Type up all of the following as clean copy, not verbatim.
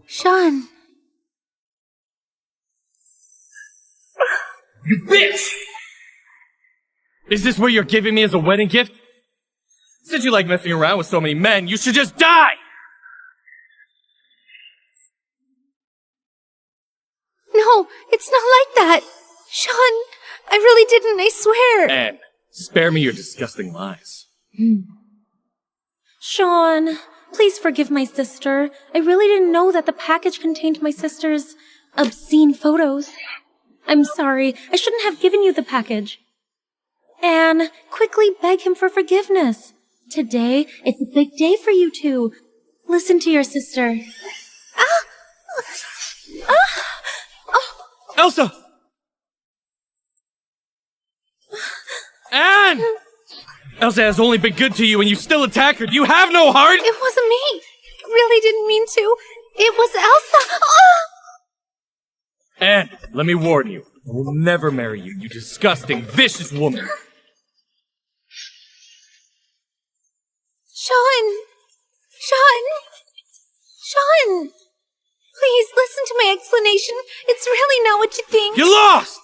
Shawn. You bitch! Is this what you're giving me as a wedding gift? Since you like messing around with so many men, you should just die! No, it's not like that. Shawn, I really didn't, I swear. Anne, spare me your disgusting lies. Shawn, please forgive my sister. I really didn't know that the package contained my sister's obscene photos. I'm sorry. I shouldn't have given you the package. Anne, quickly beg him for forgiveness. Today, it's a big day for you two. Listen to your sister. Elsa! Anne! Elsa has only been good to you and you still attack her. Do you have no heart? It wasn't me. I really didn't mean to. It was Elsa. Anne, let me warn you. I will never marry you, you disgusting, vicious woman. Shawn! Please, listen to my explanation. It's really not what you think. You lost!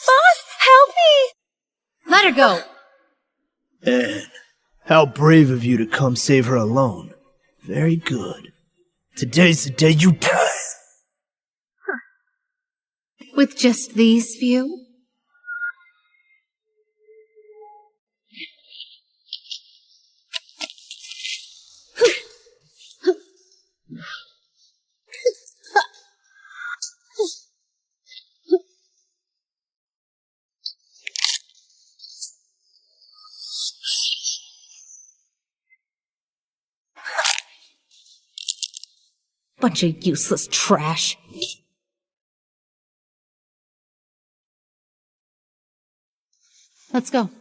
Boss, help me! Let her go. Anne, how brave of you to come save her alone. Very good. Today's the day you die. With just these few? Bunch of useless trash. Let's go.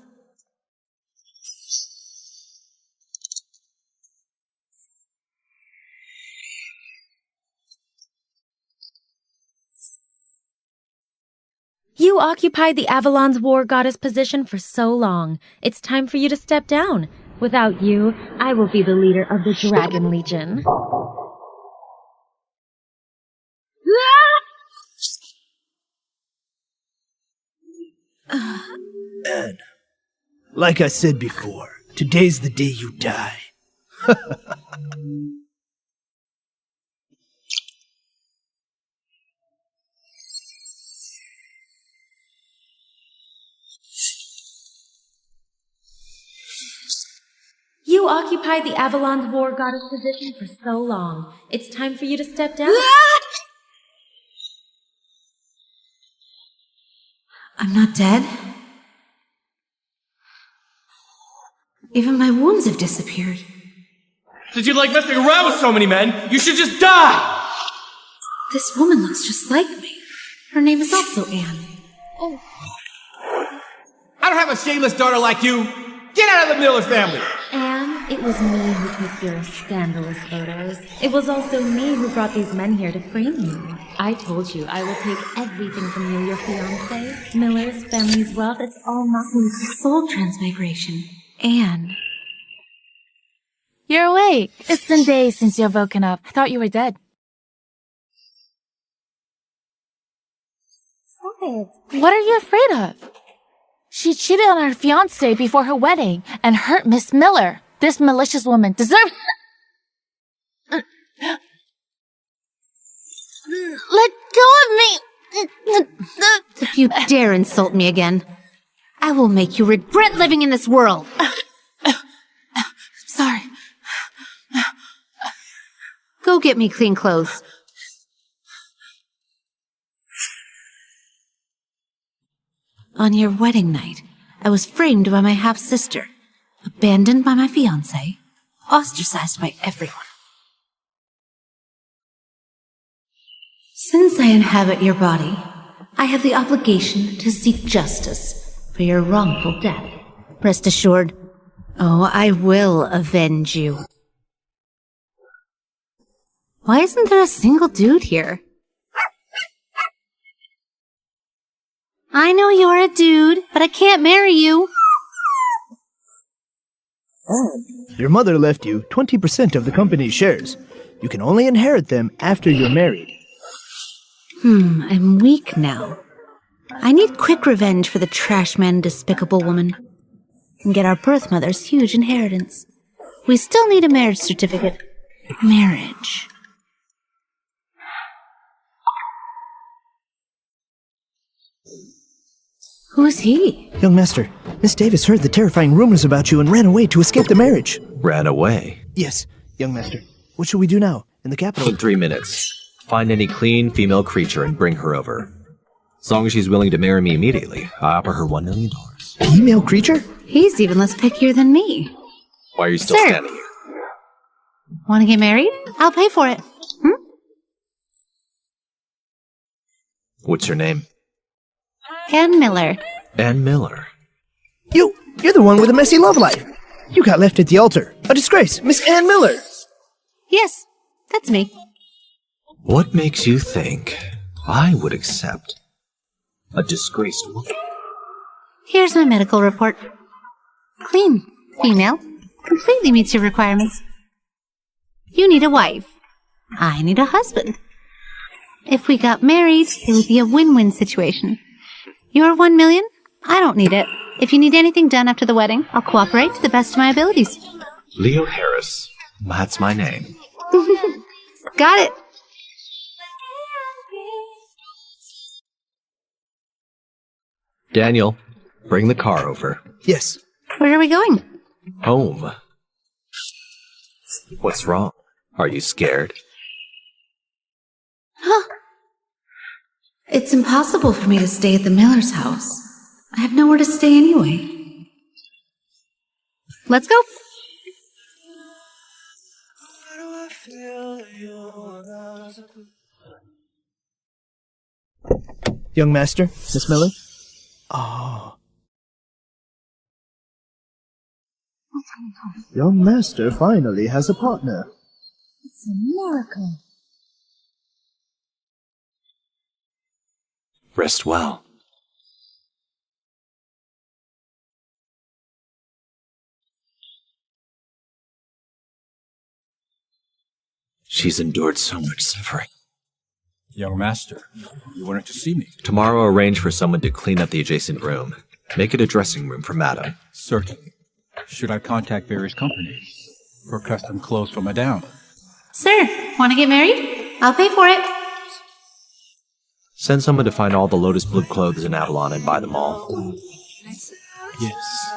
You occupied the Avalon's war goddess position for so long. It's time for you to step down. Without you, I will be the leader of the Dragon Legion. Anne, like I said before, today's the day you die. You occupied the Avalon's war goddess position for so long. It's time for you to step down. I'm not dead. Even my wounds have disappeared. Did you like messing around with so many men? You should just die! This woman looks just like me. Her name is also Anne. I don't have a shameless daughter like you. Get out of the Miller family. Anne, it was me who took your scandalous photos. It was also me who brought these men here to frame you. I told you I will take everything from you, your fiancé, Miller's, family's wealth. It's all nothing. It's a soul transmigration. Anne. You're awake. It's been days since you've woken up. I thought you were dead. Stop it. What are you afraid of? She cheated on her fiancé before her wedding and hurt Miss Miller. This malicious woman deserves... Let go of me! If you dare insult me again, I will make you regret living in this world. Sorry. Go get me clean clothes. On your wedding night, I was framed by my half-sister, abandoned by my fiancé, ostracized by everyone. Since I inhabit your body, I have the obligation to seek justice for your wrongful death. Rest assured, Oh, I will avenge you. Why isn't there a single dude here? I know you're a dude, but I can't marry you. Your mother left you 20% of the company's shares. You can only inherit them after you're married. I'm weak now. I need quick revenge for the trash man despicable woman. And get our birth mother's huge inheritance. We still need a marriage certificate. Marriage. Who's he? Young master, Miss Davis heard the terrifying rumors about you and ran away to escape the marriage. Ran away? Yes, young master. What should we do now? In the capital? In 3 minutes. Find any clean female creature and bring her over. As long as she's willing to marry me immediately, I offer her $1 million. Female creature? He's even less pickier than me. Why are you still Sir. standing here? Want to get married? I'll pay for it. What's your name? Ann Miller. Ann Miller. You're the one with a messy love life. You got left at the altar. A disgrace, Miss Ann Miller. Yes, that's me. What makes you think I would accept a disgraced woman? Here's my medical report. Clean, female, completely meets your requirements. You need a wife. I need a husband. If we got married, it would be a win-win situation. Your 1 million? I don't need it. If you need anything done after the wedding, I'll cooperate to the best of my abilities. Leo Harris. That's my name. Got it. Daniel, bring the car over. Yes. Where are we going? Home. What's wrong? Are you scared? It's impossible for me to stay at the Miller's house. I have nowhere to stay anyway. Let's go. Young master, Miss Miller? Oh. Young master finally has a partner. It's a miracle. Rest well. She's endured so much suffering. Young master, you wanted to see me? Tomorrow arrange for someone to clean up the adjacent room. Make it a dressing room for Madame. Certainly. Should I contact various companies for custom clothes for Madame? Sir, want to get married? I'll pay for it. Send someone to find all the Lotus Blue clothes in Avalon and buy them all. Yes.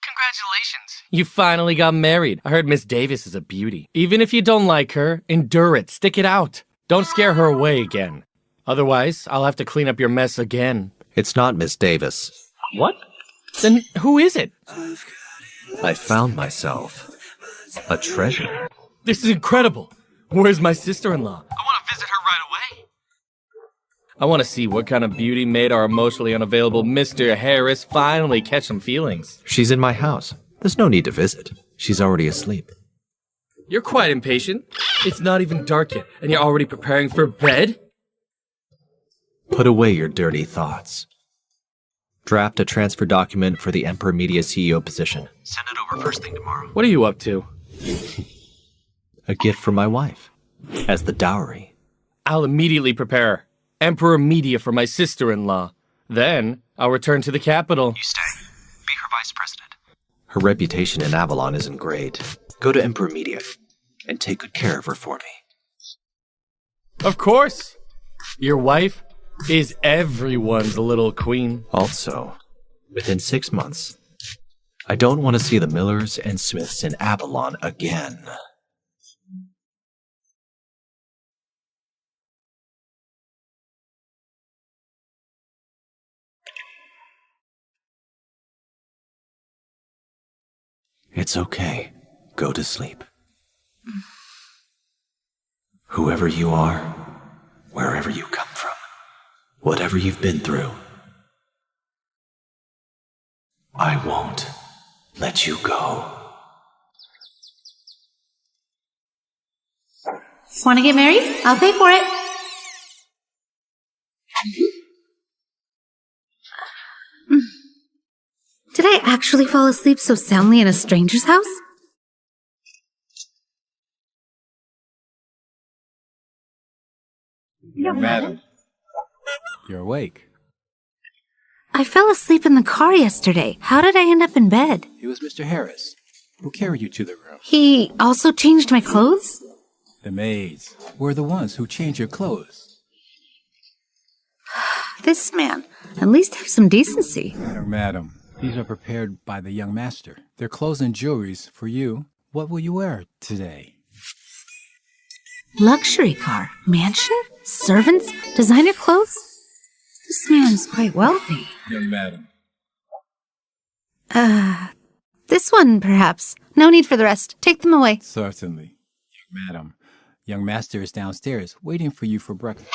Congratulations. You finally got married. I heard Miss Davis is a beauty. Even if you don't like her, endure it. Stick it out. Don't scare her away again. Otherwise, I'll have to clean up your mess again. It's not Miss Davis. What? Then who is it? I found myself a treasure. This is incredible. Where's my sister-in-law? I want to visit her right away. I want to see what kind of beauty made our emotionally unavailable Mr. Harris finally catch some feelings. She's in my house. There's no need to visit. She's already asleep. You're quite impatient. It's not even dark yet, and you're already preparing for bed? Put away your dirty thoughts. Draft a transfer document for the Emperor Media CEO position. Send it over first thing tomorrow. What are you up to? A gift for my wife. As the dowry. I'll immediately prepare Emperor Media for my sister-in-law. Then, I'll return to the capital. You stay. Be her vice president. Her reputation in Avalon isn't great. Go to Emperor Media and take good care of her for me. Of course. Your wife is everyone's little queen. Also, within 6 months, I don't want to see the Millers and Smiths in Avalon again. It's okay. Go to sleep. Whoever you are, wherever you come from, whatever you've been through, I won't let you go. Want to get married? I'll pay for it. Did I actually fall asleep so soundly in a stranger's house? Madam, you're awake. I fell asleep in the car yesterday. How did I end up in bed? It was Mr. Harris who carried you to the room. He also changed my clothes? The maids were the ones who changed your clothes. This man. At least have some decency. Madam, these are prepared by the young master. They're clothes and jewelries for you. What will you wear today? Luxury car, mansion, servants, designer clothes. This man's quite wealthy. Young madam. This one, perhaps. No need for the rest. Take them away. Certainly. Young madam, young master is downstairs waiting for you for breakfast.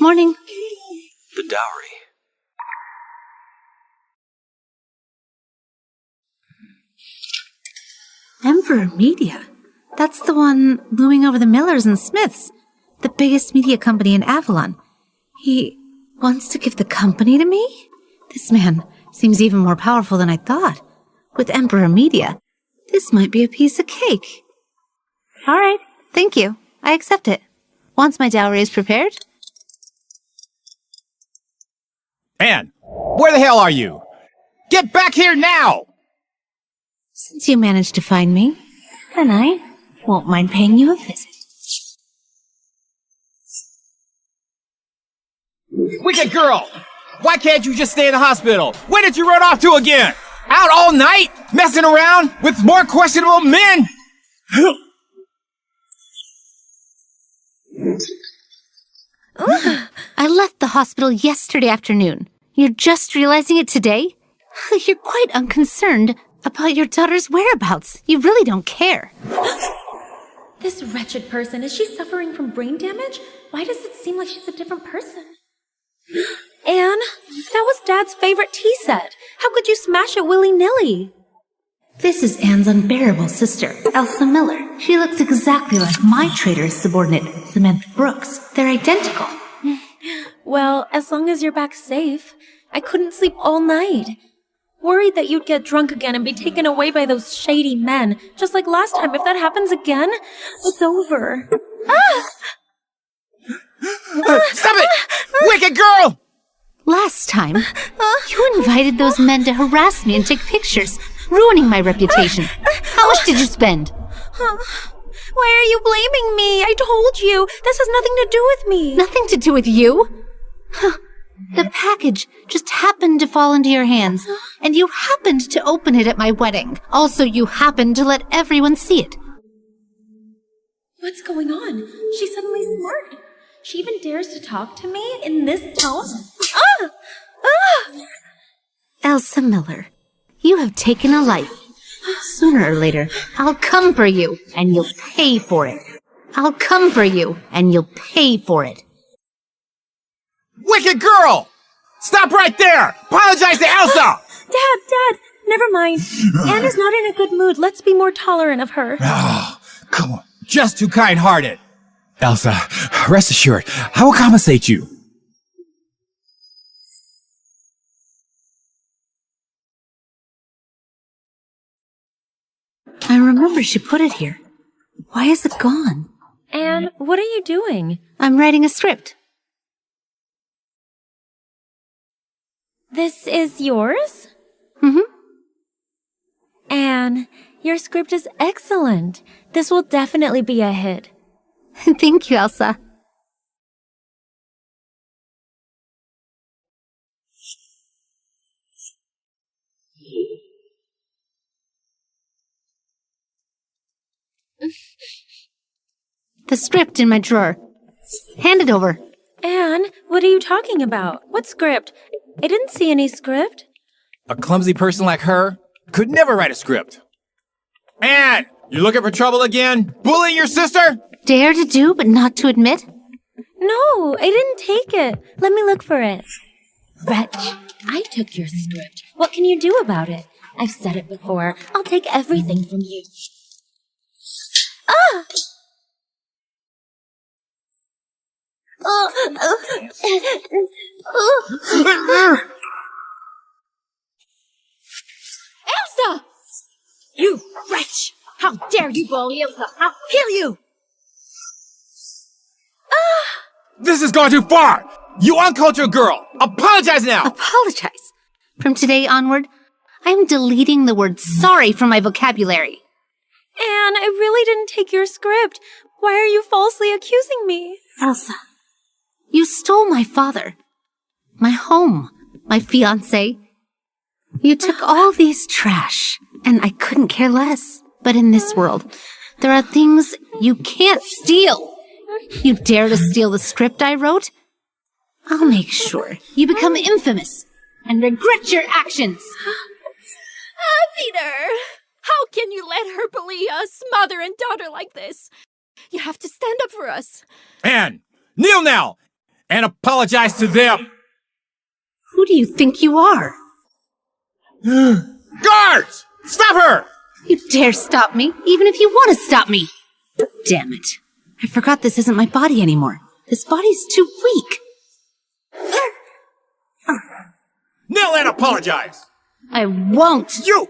Morning. The dowry. Emperor Media. That's the one looming over the Millers and Smiths, the biggest media company in Avalon. He wants to give the company to me? This man seems even more powerful than I thought. With Emperor Media, this might be a piece of cake. All right, thank you. I accept it. Once my dowry is prepared. Anne, where the hell are you? Get back here now! Since you managed to find me, then I won't mind paying you a visit. Wicked girl! Why can't you just stay in the hospital? Where did you run off to again? Out all night? Messing around with more questionable men? I left the hospital yesterday afternoon. You're just realizing it today? You're quite unconcerned about your daughter's whereabouts. You really don't care. This wretched person, is she suffering from brain damage? Why does it seem like she's a different person? Anne, that was Dad's favorite tea set. How could you smash it willy-nilly? This is Anne's unbearable sister, Elsa Miller. She looks exactly like my traitorous subordinate, Samantha Brooks. They're identical. Well, as long as you're back safe. I couldn't sleep all night. Worried that you'd get drunk again and be taken away by those shady men. Just like last time, if that happens again, it's over. Stop it! Wicked girl! Last time, you invited those men to harass me and take pictures, ruining my reputation. How much did you spend? Why are you blaming me? I told you. This has nothing to do with me. Nothing to do with you. The package just happened to fall into your hands, and you happened to open it at my wedding. Also, you happened to let everyone see it. What's going on? She's suddenly smart. She even dares to talk to me in this tone? Elsa Miller, you have taken a life. Sooner or later, I'll come for you, and you'll pay for it. I'll come for you, and you'll pay for it. Wicked girl! Stop right there! Apologize to Elsa! Dad, never mind. Anne is not in a good mood. Let's be more tolerant of her. Oh, come on. Just too kind-hearted. Elsa, rest assured, I will compensate you. I remember she put it here. Why is it gone? Anne, what are you doing? I'm writing a script. This is yours? Mm-hmm. Anne, your script is excellent. This will definitely be a hit. Thank you, Elsa. The script in my drawer. Hand it over. Anne, what are you talking about? What script? I didn't see any script. A clumsy person like her could never write a script. Anne, you looking for trouble again? Bullying your sister? Dare to do, but not to admit? No, I didn't take it. Let me look for it. Wretch, I took your script. What can you do about it? I've said it before. I'll take everything from you. Ah! Elsa! You wretch! How dare you bully Elsa? I'll kill you! This has gone too far! You uncultured girl! Apologize now! Apologize. From today onward, I'm deleting the word sorry from my vocabulary. Anne, I really didn't take your script. Why are you falsely accusing me? Elsa, you stole my father, my home, my fiancé. You took all these trash, and I couldn't care less. But in this world, there are things you can't steal. You dare to steal the script I wrote? I'll make sure you become infamous and regret your actions. Peter! How can you let her bully us, mother and daughter, like this? You have to stand up for us. Anne, kneel now! And apologize to them! Who do you think you are? Guards! Stop her! You dare stop me, even if you want to stop me. Damn it. I forgot this isn't my body anymore. This body's too weak. Kneel and apologize! I won't. You!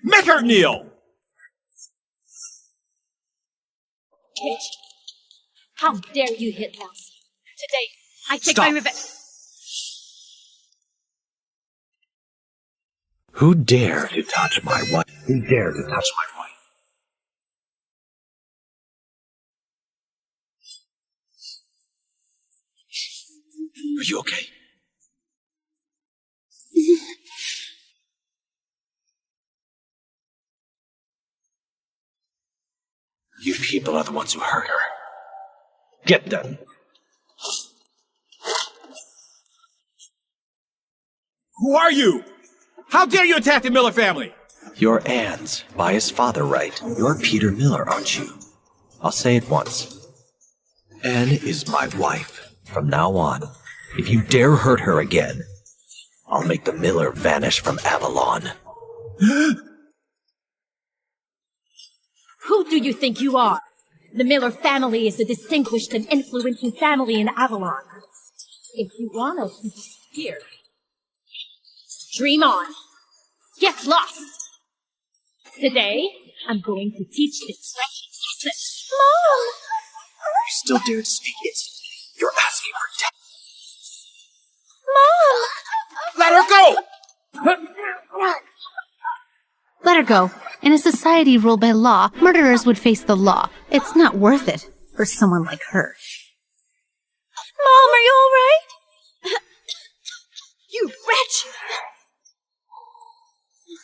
Make her kneel! Bitch. How dare you hit Elsa? Today, I take Stop. my revenge. Who dare to touch my wife? Who dare to touch my wife? Are you okay? You people are the ones who hurt her. Get them. Who are you? How dare you attack the Miller family? You're Anne's, by his father, right? You're Peter Miller, aren't you? I'll say it once. Anne is my wife. From now on, if you dare hurt her again, I'll make the Miller vanish from Avalon. Who do you think you are? The Miller family is a distinguished and influential family in Avalon. If you want us to disappear, dream on. Get lost. Today, I'm going to teach this wretched lesson. Mom! You still dare to speak insolently? You're asking for death. Mom! Let her go! Let her go. In a society ruled by law, murderers would face the law. It's not worth it for someone like her. Mom, are you all right? You wretch!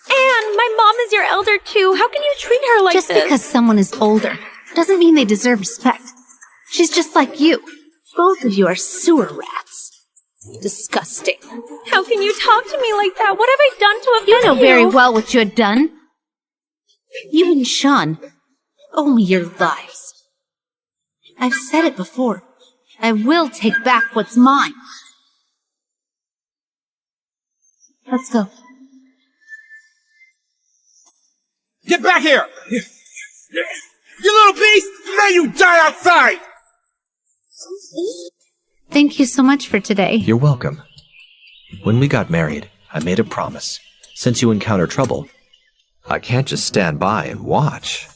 Anne, my mom is your elder too. How can you treat her like Just this? because someone is older doesn't mean they deserve respect. She's just like you. Both of you are sewer rats. Disgusting. How can you talk to me like that? What have I done to offend you? You know very well what you had done. You and Shawn owe me your lives. I've said it before. I will take back what's mine. Let's go. Get back here! You little beast! May you die outside! Thank you so much for today. You're welcome. When we got married, I made a promise. Since you encounter trouble, I can't just stand by and watch.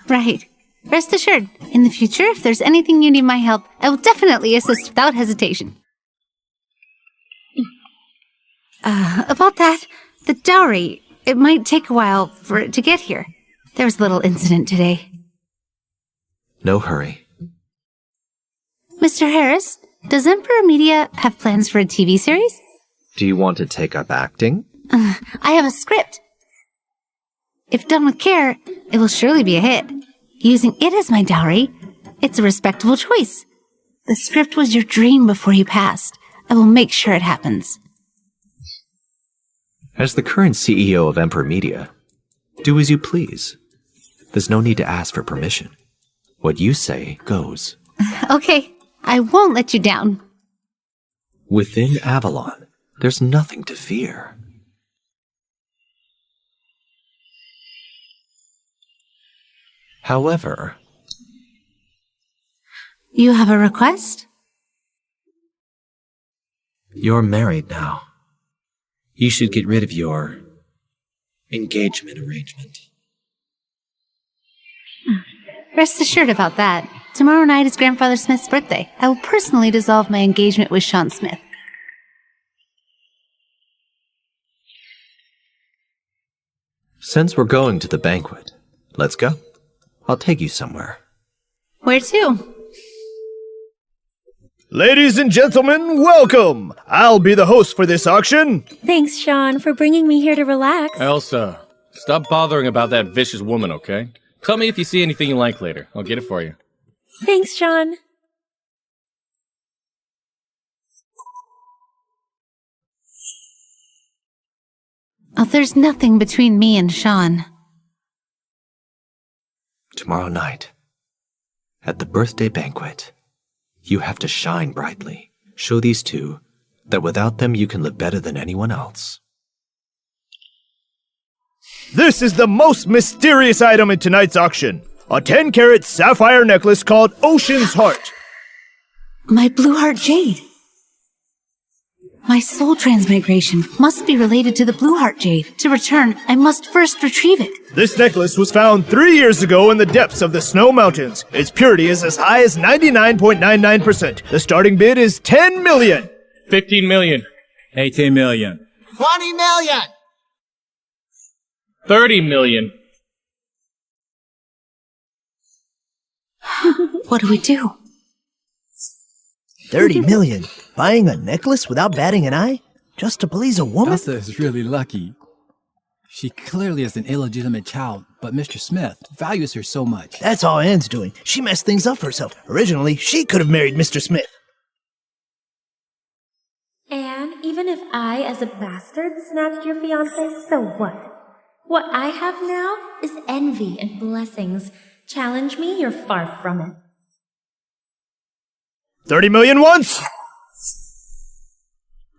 Right. Rest assured, in the future, if there's anything you need my help, I will definitely assist without hesitation. About that, the dowry, it might take a while for it to get here. There was a little incident today. No hurry. Mr. Harris, does Emperor Media have plans for a TV series? Do you want to take up acting? I have a script. If done with care, it will surely be a hit. Using it as my dowry, It's a respectable choice. The script was your dream before you passed. I will make sure it happens. As the current CEO of Emperor Media, do as you please. There's no need to ask for permission. What you say goes. Okay, I won't let you down. Within Avalon, there's nothing to fear. However... You have a request? You're married now. You should get rid of your engagement arrangement. Rest assured about that. Tomorrow night is Grandfather Smith's birthday. I will personally dissolve my engagement with Shawn Smith. Since we're going to the banquet, let's go. I'll take you somewhere. Where to? Ladies and gentlemen, welcome! I'll be the host for this auction. Thanks, Shawn, for bringing me here to relax. Elsa, stop bothering about that vicious woman, okay? Tell me if you see anything you like later. I'll get it for you. Thanks, Shawn. Oh, there's nothing between me and Shawn. Tomorrow night, at the birthday banquet, you have to shine brightly. Show these two that without them you can live better than anyone else. This is the most mysterious item in tonight's auction. A 10-carat sapphire necklace called Ocean's Heart. My blue heart jade. My soul transmigration must be related to the blue heart jade. To return, I must first retrieve it. This necklace was found 3 years ago in the depths of the Snow Mountains. Its purity is as high as 99.99%. The starting bid is 10 million. 15 million. 18 million. 20 million! 30 million. What do we do? 30 million? Buying a necklace without batting an eye? Just to please a woman? Elsa is really lucky. She clearly is an illegitimate child, but Mr. Smith values her so much. That's all Anne's doing. She messed things up for herself. Originally, she could have married Mr. Smith. And even if I, as a bastard, snatched your fiancé, so what? What I have now is envy and blessings. Challenge me, you're far from it. 30 million once!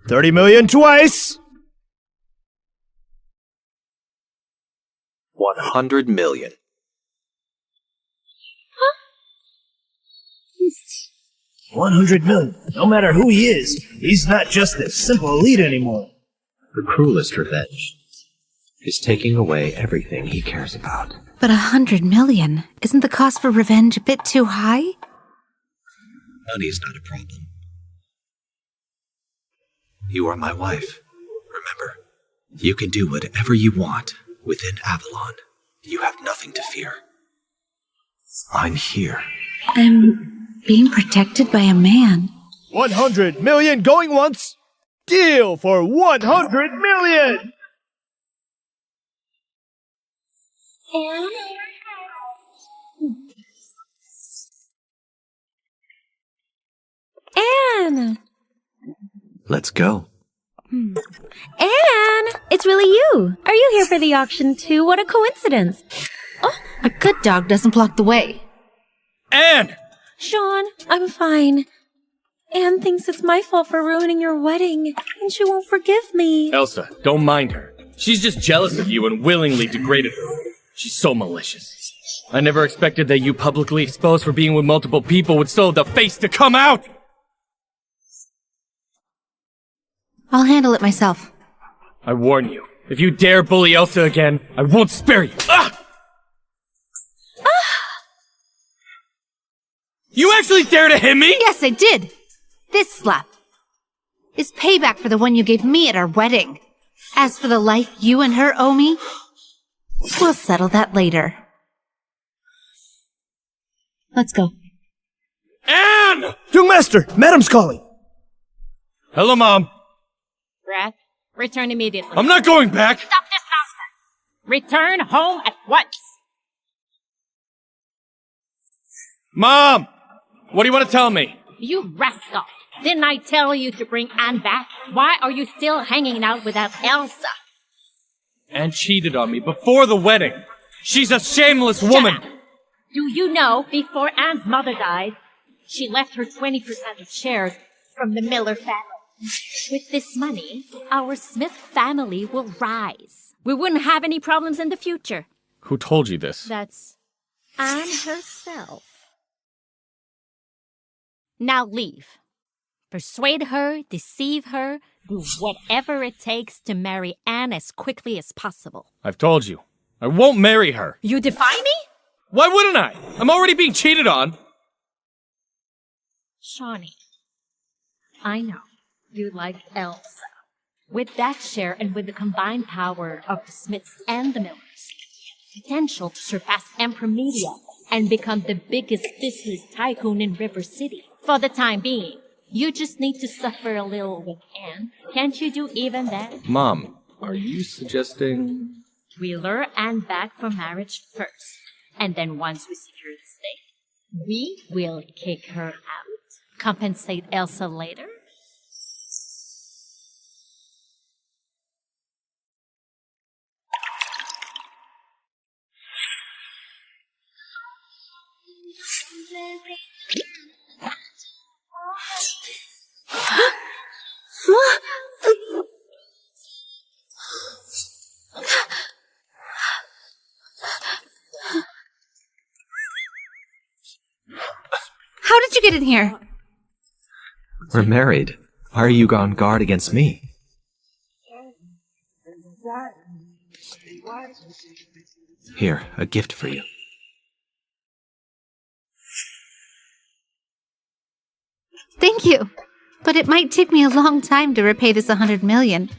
30 million twice! 100 million. Huh? 100 million. No matter who he is, he's not just a simple elite anymore. The cruelest revenge is taking away everything he cares about. But 100 million? Isn't the cost for revenge a bit too high? Money's not a problem. You are my wife. Remember, you can do whatever you want within Avalon. You have nothing to fear. I'm here. I'm being protected by a man. 100 million going once! Deal for 100 million! Anne! Let's go. Anne! It's really you! Are you here for the auction too? What a coincidence! Oh, a good dog doesn't block the way. Anne! Shawn, I'm fine. Anne thinks it's my fault for ruining your wedding, and she won't forgive me. Elsa, don't mind her. She's just jealous of you and willingly degraded her. She's so malicious. I never expected that you publicly exposed for being with multiple people would still have the face to come out! I'll handle it myself. I warn you, if you dare bully Elsa again, I won't spare you! Ah! You actually dare to hit me?! Yes, I did! This slap is payback for the one you gave me at our wedding. As for the life you and her owe me, we'll settle that later. Let's go. Anne! Young master, madam's calling. Hello, Mom. Brad, return immediately. I'm not going back! Stop this nonsense! Return home at once! Mom! What do you want to tell me? You rascal! Didn't I tell you to bring Anne back? Why are you still hanging out with that Elsa? Anne cheated on me before the wedding. She's a shameless woman. Shut up. Do you know, before Anne's mother died, she left her 20% of shares from the Miller family. With this money, our Smith family will rise. We wouldn't have any problems in the future. Who told you this? That's Anne herself. Now leave. Persuade her, deceive her, do whatever it takes to marry Anne as quickly as possible. I've told you. I won't marry her. You defy me? Why wouldn't I? I'm already being cheated on. Shawnee, I know you like Elsa. With that share and with the combined power of the Smiths and the Millers, potential to surpass Emperor Media and become the biggest business tycoon in River City. For the time being, you just need to suffer a little with Anne. Can't you do even that? Mom, are you suggesting... We lure Anne back for marriage first. And then once we secure the stake, we will kick her out. Compensate Elsa later? How did you get in here? We're married. Why are you on guard against me? Here, a gift for you. Thank you. But it might take me a long time to repay this 100 million.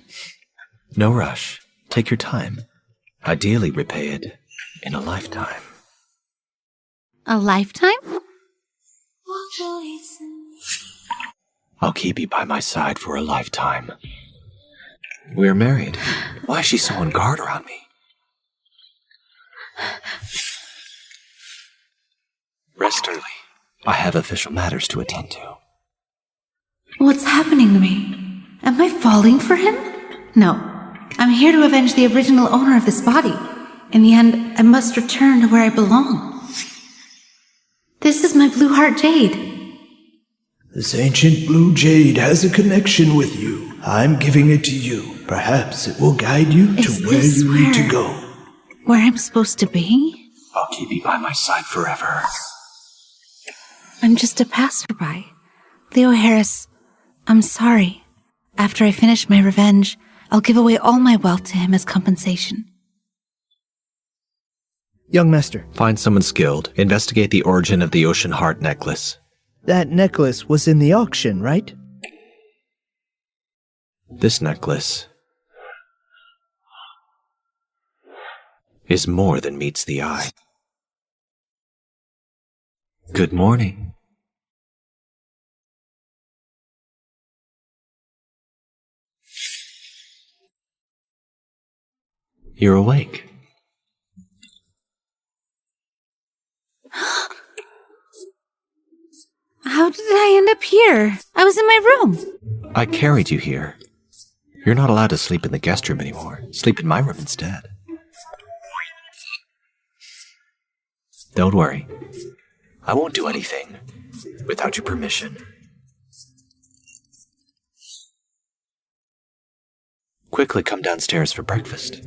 No rush. Take your time. Ideally repay it in a lifetime. A lifetime? I'll keep you by my side for a lifetime. We're married. Why is she so on guard around me? Rest early. I have official matters to attend to. What's happening to me? Am I falling for him? No. I'm here to avenge the original owner of this body. In the end, I must return to where I belong. This is my blue heart jade. This ancient blue jade has a connection with you. I'm giving it to you. Perhaps it will guide you to where you need to go. Where I'm supposed to be? I'll keep you by my side forever. I'm just a passerby. Leo Harris, I'm sorry. After I finish my revenge, I'll give away all my wealth to him as compensation. Young master. Find someone skilled. Investigate the origin of the ocean heart necklace. That necklace was in the auction, right? This necklace is more than meets the eye. Good morning. You're awake. How did I end up here? I was in my room. I carried you here. You're not allowed to sleep in the guest room anymore. Sleep in my room instead. Don't worry. I won't do anything without your permission. Quickly come downstairs for breakfast.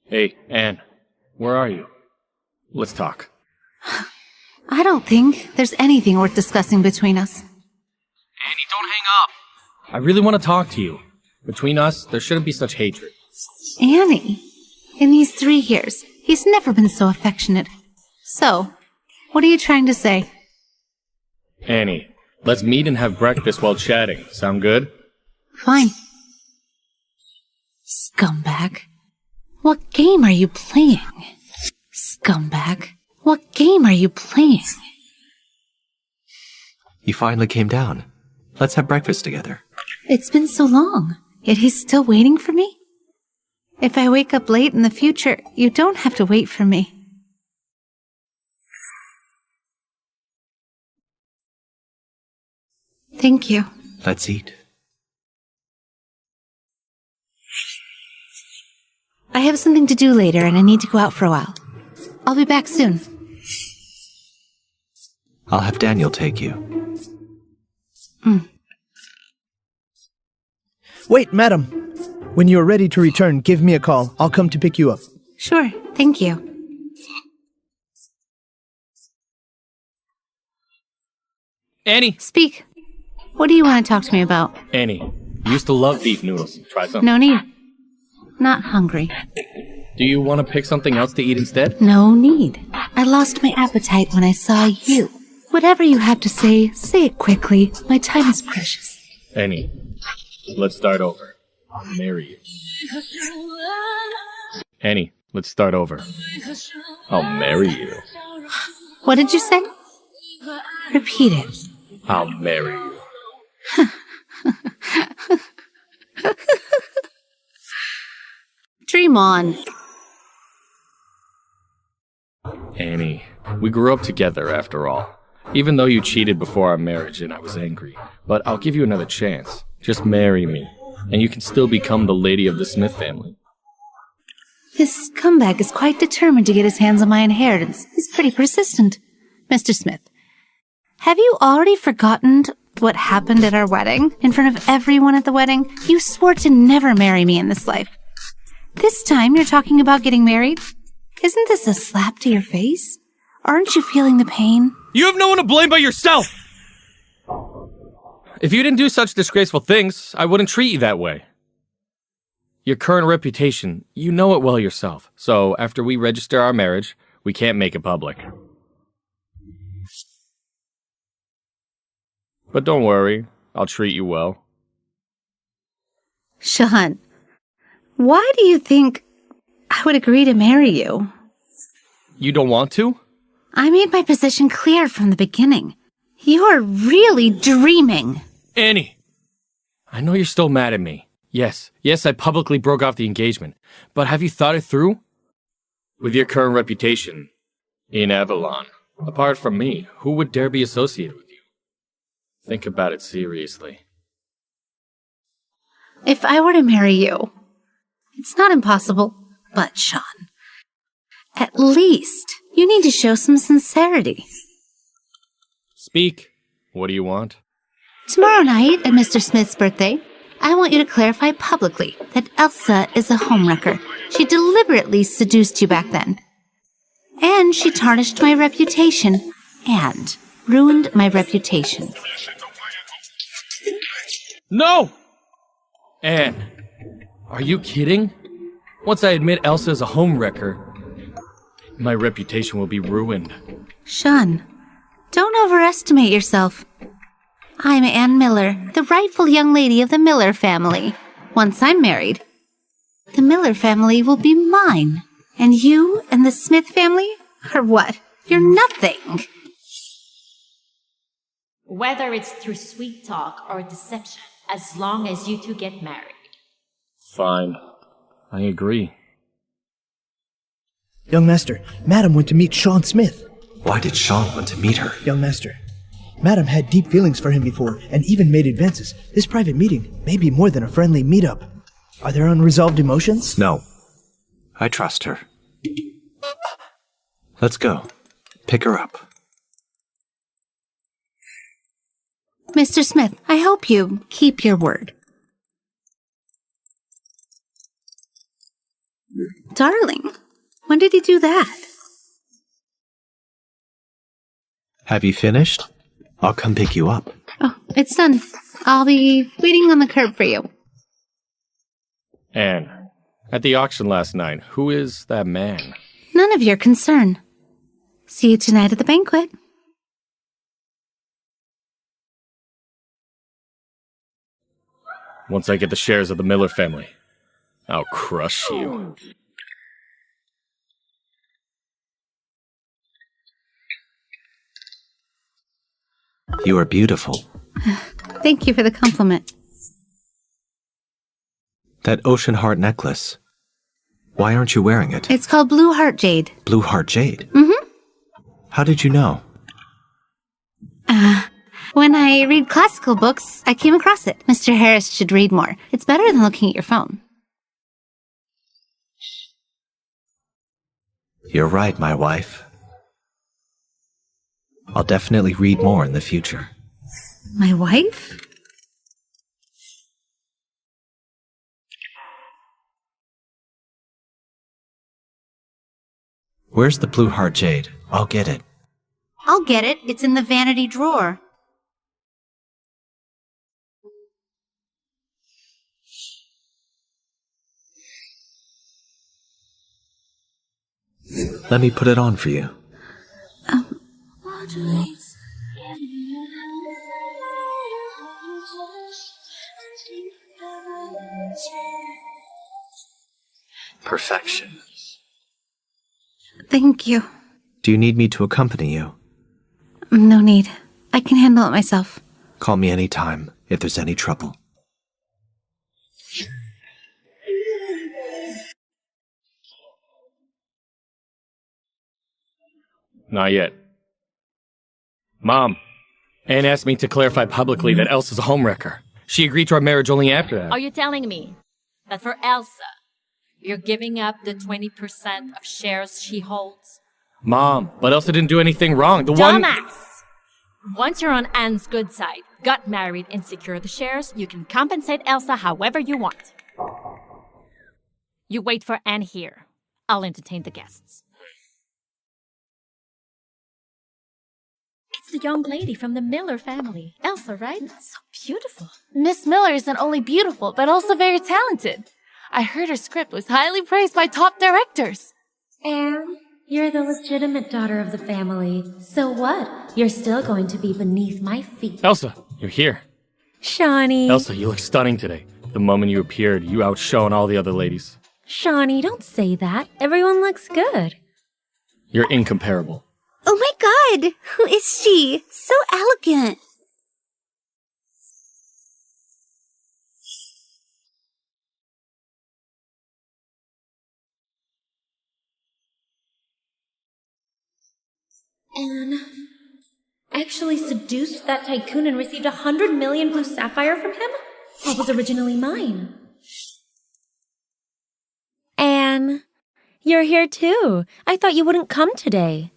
Hey, Anne. Where are you? Let's talk. I don't think there's anything worth discussing between us. Annie, don't hang up! I really want to talk to you. Between us, there shouldn't be such hatred. Annie, in these 3 years, he's never been so affectionate. So, what are you trying to say? Annie, let's meet and have breakfast while chatting. Sound good? Fine. Scumbag. What game are you playing? Scumbag. What game are you playing? You finally came down. Let's have breakfast together. It's been so long, yet he's still waiting for me? If I wake up late in the future, you don't have to wait for me. Thank you. Let's eat. I have something to do later and I need to go out for a while. I'll be back soon. I'll have Daniel take you. Wait, madam. When you're ready to return, give me a call. I'll come to pick you up. Sure, thank you. Annie! Speak. What do you want to talk to me about? Annie, you used to love beef noodles. Try some. No need. Not hungry. Do you want to pick something else to eat instead? No need. I lost my appetite when I saw you. Whatever you have to say it quickly. My time is precious. Annie, let's start over. I'll marry you. Annie, let's start over. I'll marry you. What did you say? Repeat it. I'll marry you. Dream on. Annie, we grew up together after all. Even though you cheated before our marriage and I was angry. But I'll give you another chance. Just marry me, and you can still become the lady of the Smith family. This scumbag is quite determined to get his hands on my inheritance. He's pretty persistent. Mr. Smith, have you already forgotten what happened at our wedding? In front of everyone at the wedding, you swore to never marry me in this life. This time you're talking about getting married? Isn't this a slap to your face? Aren't you feeling the pain? You have no one to blame but yourself! If you didn't do such disgraceful things, I wouldn't treat you that way. Your current reputation, you know it well yourself. So after we register our marriage, we can't make it public. But don't worry, I'll treat you well. Shawn, why do you think I would agree to marry you? You don't want to? I made my position clear from the beginning. You're really dreaming. Annie, I know you're still mad at me. Yes, I publicly broke off the engagement. But have you thought it through? With your current reputation in Avalon, apart from me, who would dare be associated with you? Think about it seriously. If I were to marry you, it's not impossible, but Shawn, at least you need to show some sincerity. Speak. What do you want? Tomorrow night at Mr. Smith's birthday, I want you to clarify publicly that Elsa is a homewrecker. She deliberately seduced you back then. And she tarnished my reputation and ruined my reputation. No! Anne, are you kidding? Once I admit Elsa is a homewrecker, my reputation will be ruined. Shawn, don't overestimate yourself. I'm Anne Miller, the rightful young lady of the Miller family. Once I'm married, the Miller family will be mine. And you and the Smith family are what? You're nothing. Whether it's through sweet talk or deception, as long as you two get married. Fine. I agree. Young master, Madam went to meet Shawn Smith. Why did Shawn want to meet her? Young master, Madam had deep feelings for him before and even made advances. This private meeting may be more than a friendly meetup. Are there unresolved emotions? No. I trust her. Let's go. Pick her up. Mr. Smith, I hope you keep your word. Darling, when did he do that? Have you finished? I'll come pick you up. Oh, it's done. I'll be waiting on the curb for you. Anne, at the auction last night, who is that man? None of your concern. See you tonight at the banquet. Once I get the shares of the Miller family, I'll crush you. You are beautiful. Thank you for the compliment. That ocean heart necklace. Why aren't you wearing it? It's called Blue Heart Jade. Blue heart jade? Mm-hmm. How did you know? When I read classical books, I came across it. Mr. Harris should read more. It's better than looking at your phone. You're right, my wife. I'll definitely read more in the future. My wife? Where's the blue heart jade? I'll get it. I'll get it. It's in the vanity drawer. Let me put it on for you. Perfection. Thank you. Do you need me to accompany you? No need. I can handle it myself. Call me anytime if there's any trouble. Not yet. Mom, Anne asked me to clarify publicly that Elsa's a homewrecker. She agreed to our marriage only after that. Are you telling me that for Elsa, you're giving up the 20% of shares she holds? Mom, but Elsa didn't do anything wrong. Dumbass! Once you're on Anne's good side, got married and secure the shares, you can compensate Elsa however you want. You wait for Anne here. I'll entertain the guests. It's the young lady from the Miller family. Elsa, right? So beautiful. Miss Miller isn't only beautiful, but also very talented. I heard her script was highly praised by top directors. Anne, you're the legitimate daughter of the family. So what? You're still going to be beneath my feet. Elsa, you're here. Shawnee. Elsa, you look stunning today. The moment you appeared, you outshone all the other ladies. Shawnee, don't say that. Everyone looks good. You're incomparable. Oh my god! Who is she? So elegant! Anne actually seduced that tycoon and received 100 million blue sapphire from him? That was originally mine. Anne, you're here too. I thought you wouldn't come today.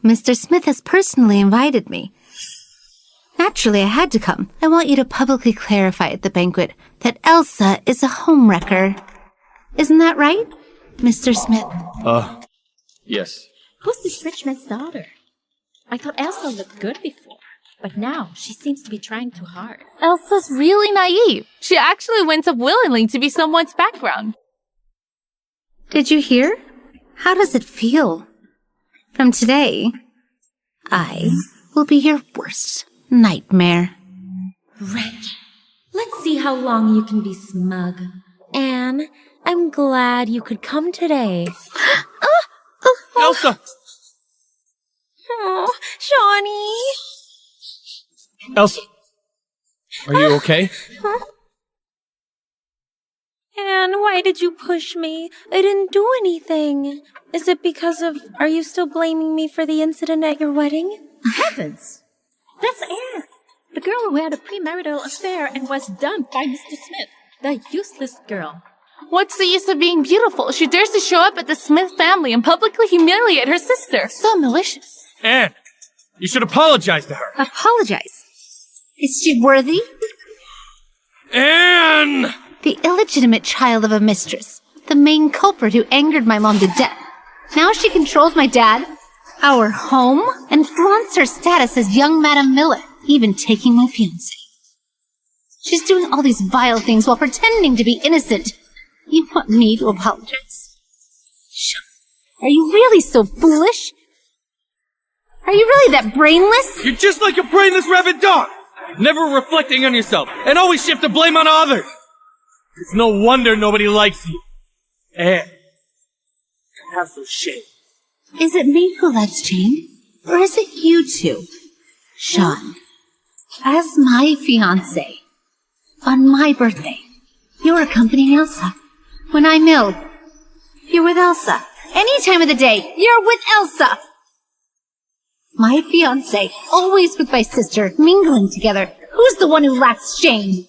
Mr. Smith has personally invited me. Naturally, I had to come. I want you to publicly clarify at the banquet that Elsa is a homewrecker. Isn't that right, Mr. Smith? Yes. Who's this rich man's daughter? I thought Elsa looked good before, but now she seems to be trying too hard. Elsa's really naive. She actually went up willingly to be someone's background. Did you hear? How does it feel? From today, I will be your worst nightmare. Right. Let's see how long you can be smug. Anne, I'm glad you could come today. Elsa! Oh, Shawnee! Elsa! Are you okay? Anne, why did you push me? I didn't do anything. Is it because of... Are you still blaming me for the incident at your wedding? Heavens! That's Anne! The girl who had a premarital affair and was dumped by Mr. Smith. The useless girl. What's the use of being beautiful? She dares to show up at the Smith family and publicly humiliate her sister. So malicious. Anne! You should apologize to her! Apologize? Is she worthy? Anne! The illegitimate child of a mistress. The main culprit who angered my mom to death. Now she controls my dad, our home, and flaunts her status as young Madame Miller, even taking my fiancé. She's doing all these vile things while pretending to be innocent. You want me to apologize? Shawn, are you really so foolish? Are you really that brainless? You're just like a brainless rabid dog! Never reflecting on yourself, and always shift the blame on others! It's no wonder nobody likes you. Anne, have some shame. Is it me who lacks shame? Or is it you two? Shawn, as my fiancé, on my birthday, You're accompanying Elsa. When I'm ill, you're with Elsa. Any time of the day, you're with Elsa. My fiancé, always with my sister, mingling together. Who's the one who lacks shame?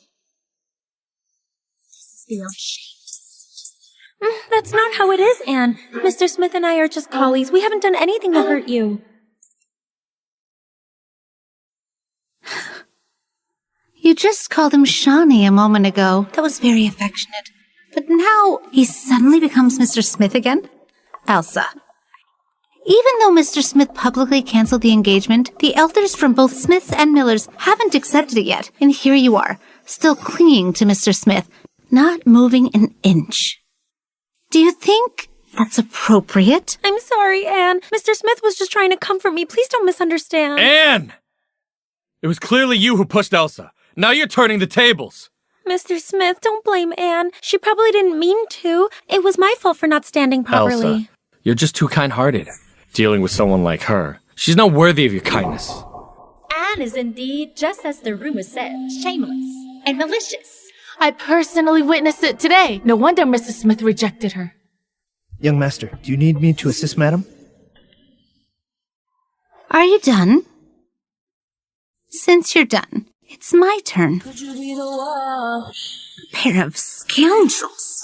This is beyond shame. That's not how it is, Anne. Mr. Smith and I are just colleagues. We haven't done anything to hurt you. You just called him Shawnee a moment ago. That was very affectionate. But now he suddenly becomes Mr. Smith again? Elsa. Even though Mr. Smith publicly canceled the engagement, the elders from both Smiths and Millers haven't accepted it yet. And here you are, still clinging to Mr. Smith, not moving an inch. Do you think that's appropriate? I'm sorry, Anne. Mr. Smith was just trying to comfort me. Please don't misunderstand. Anne! It was clearly you who pushed Elsa. Now you're turning the tables. Mr. Smith, don't blame Anne. She probably didn't mean to. It was my fault for not standing properly. Elsa, you're just too kind-hearted. Dealing with someone like her. She's not worthy of your kindness. Anne is indeed, just as the rumor said, shameless and malicious. I personally witnessed it today. No wonder Mrs. Smith rejected her. Young master, do you need me to assist, madam? Are you done? Since you're done, it's my turn. Pair of scoundrels.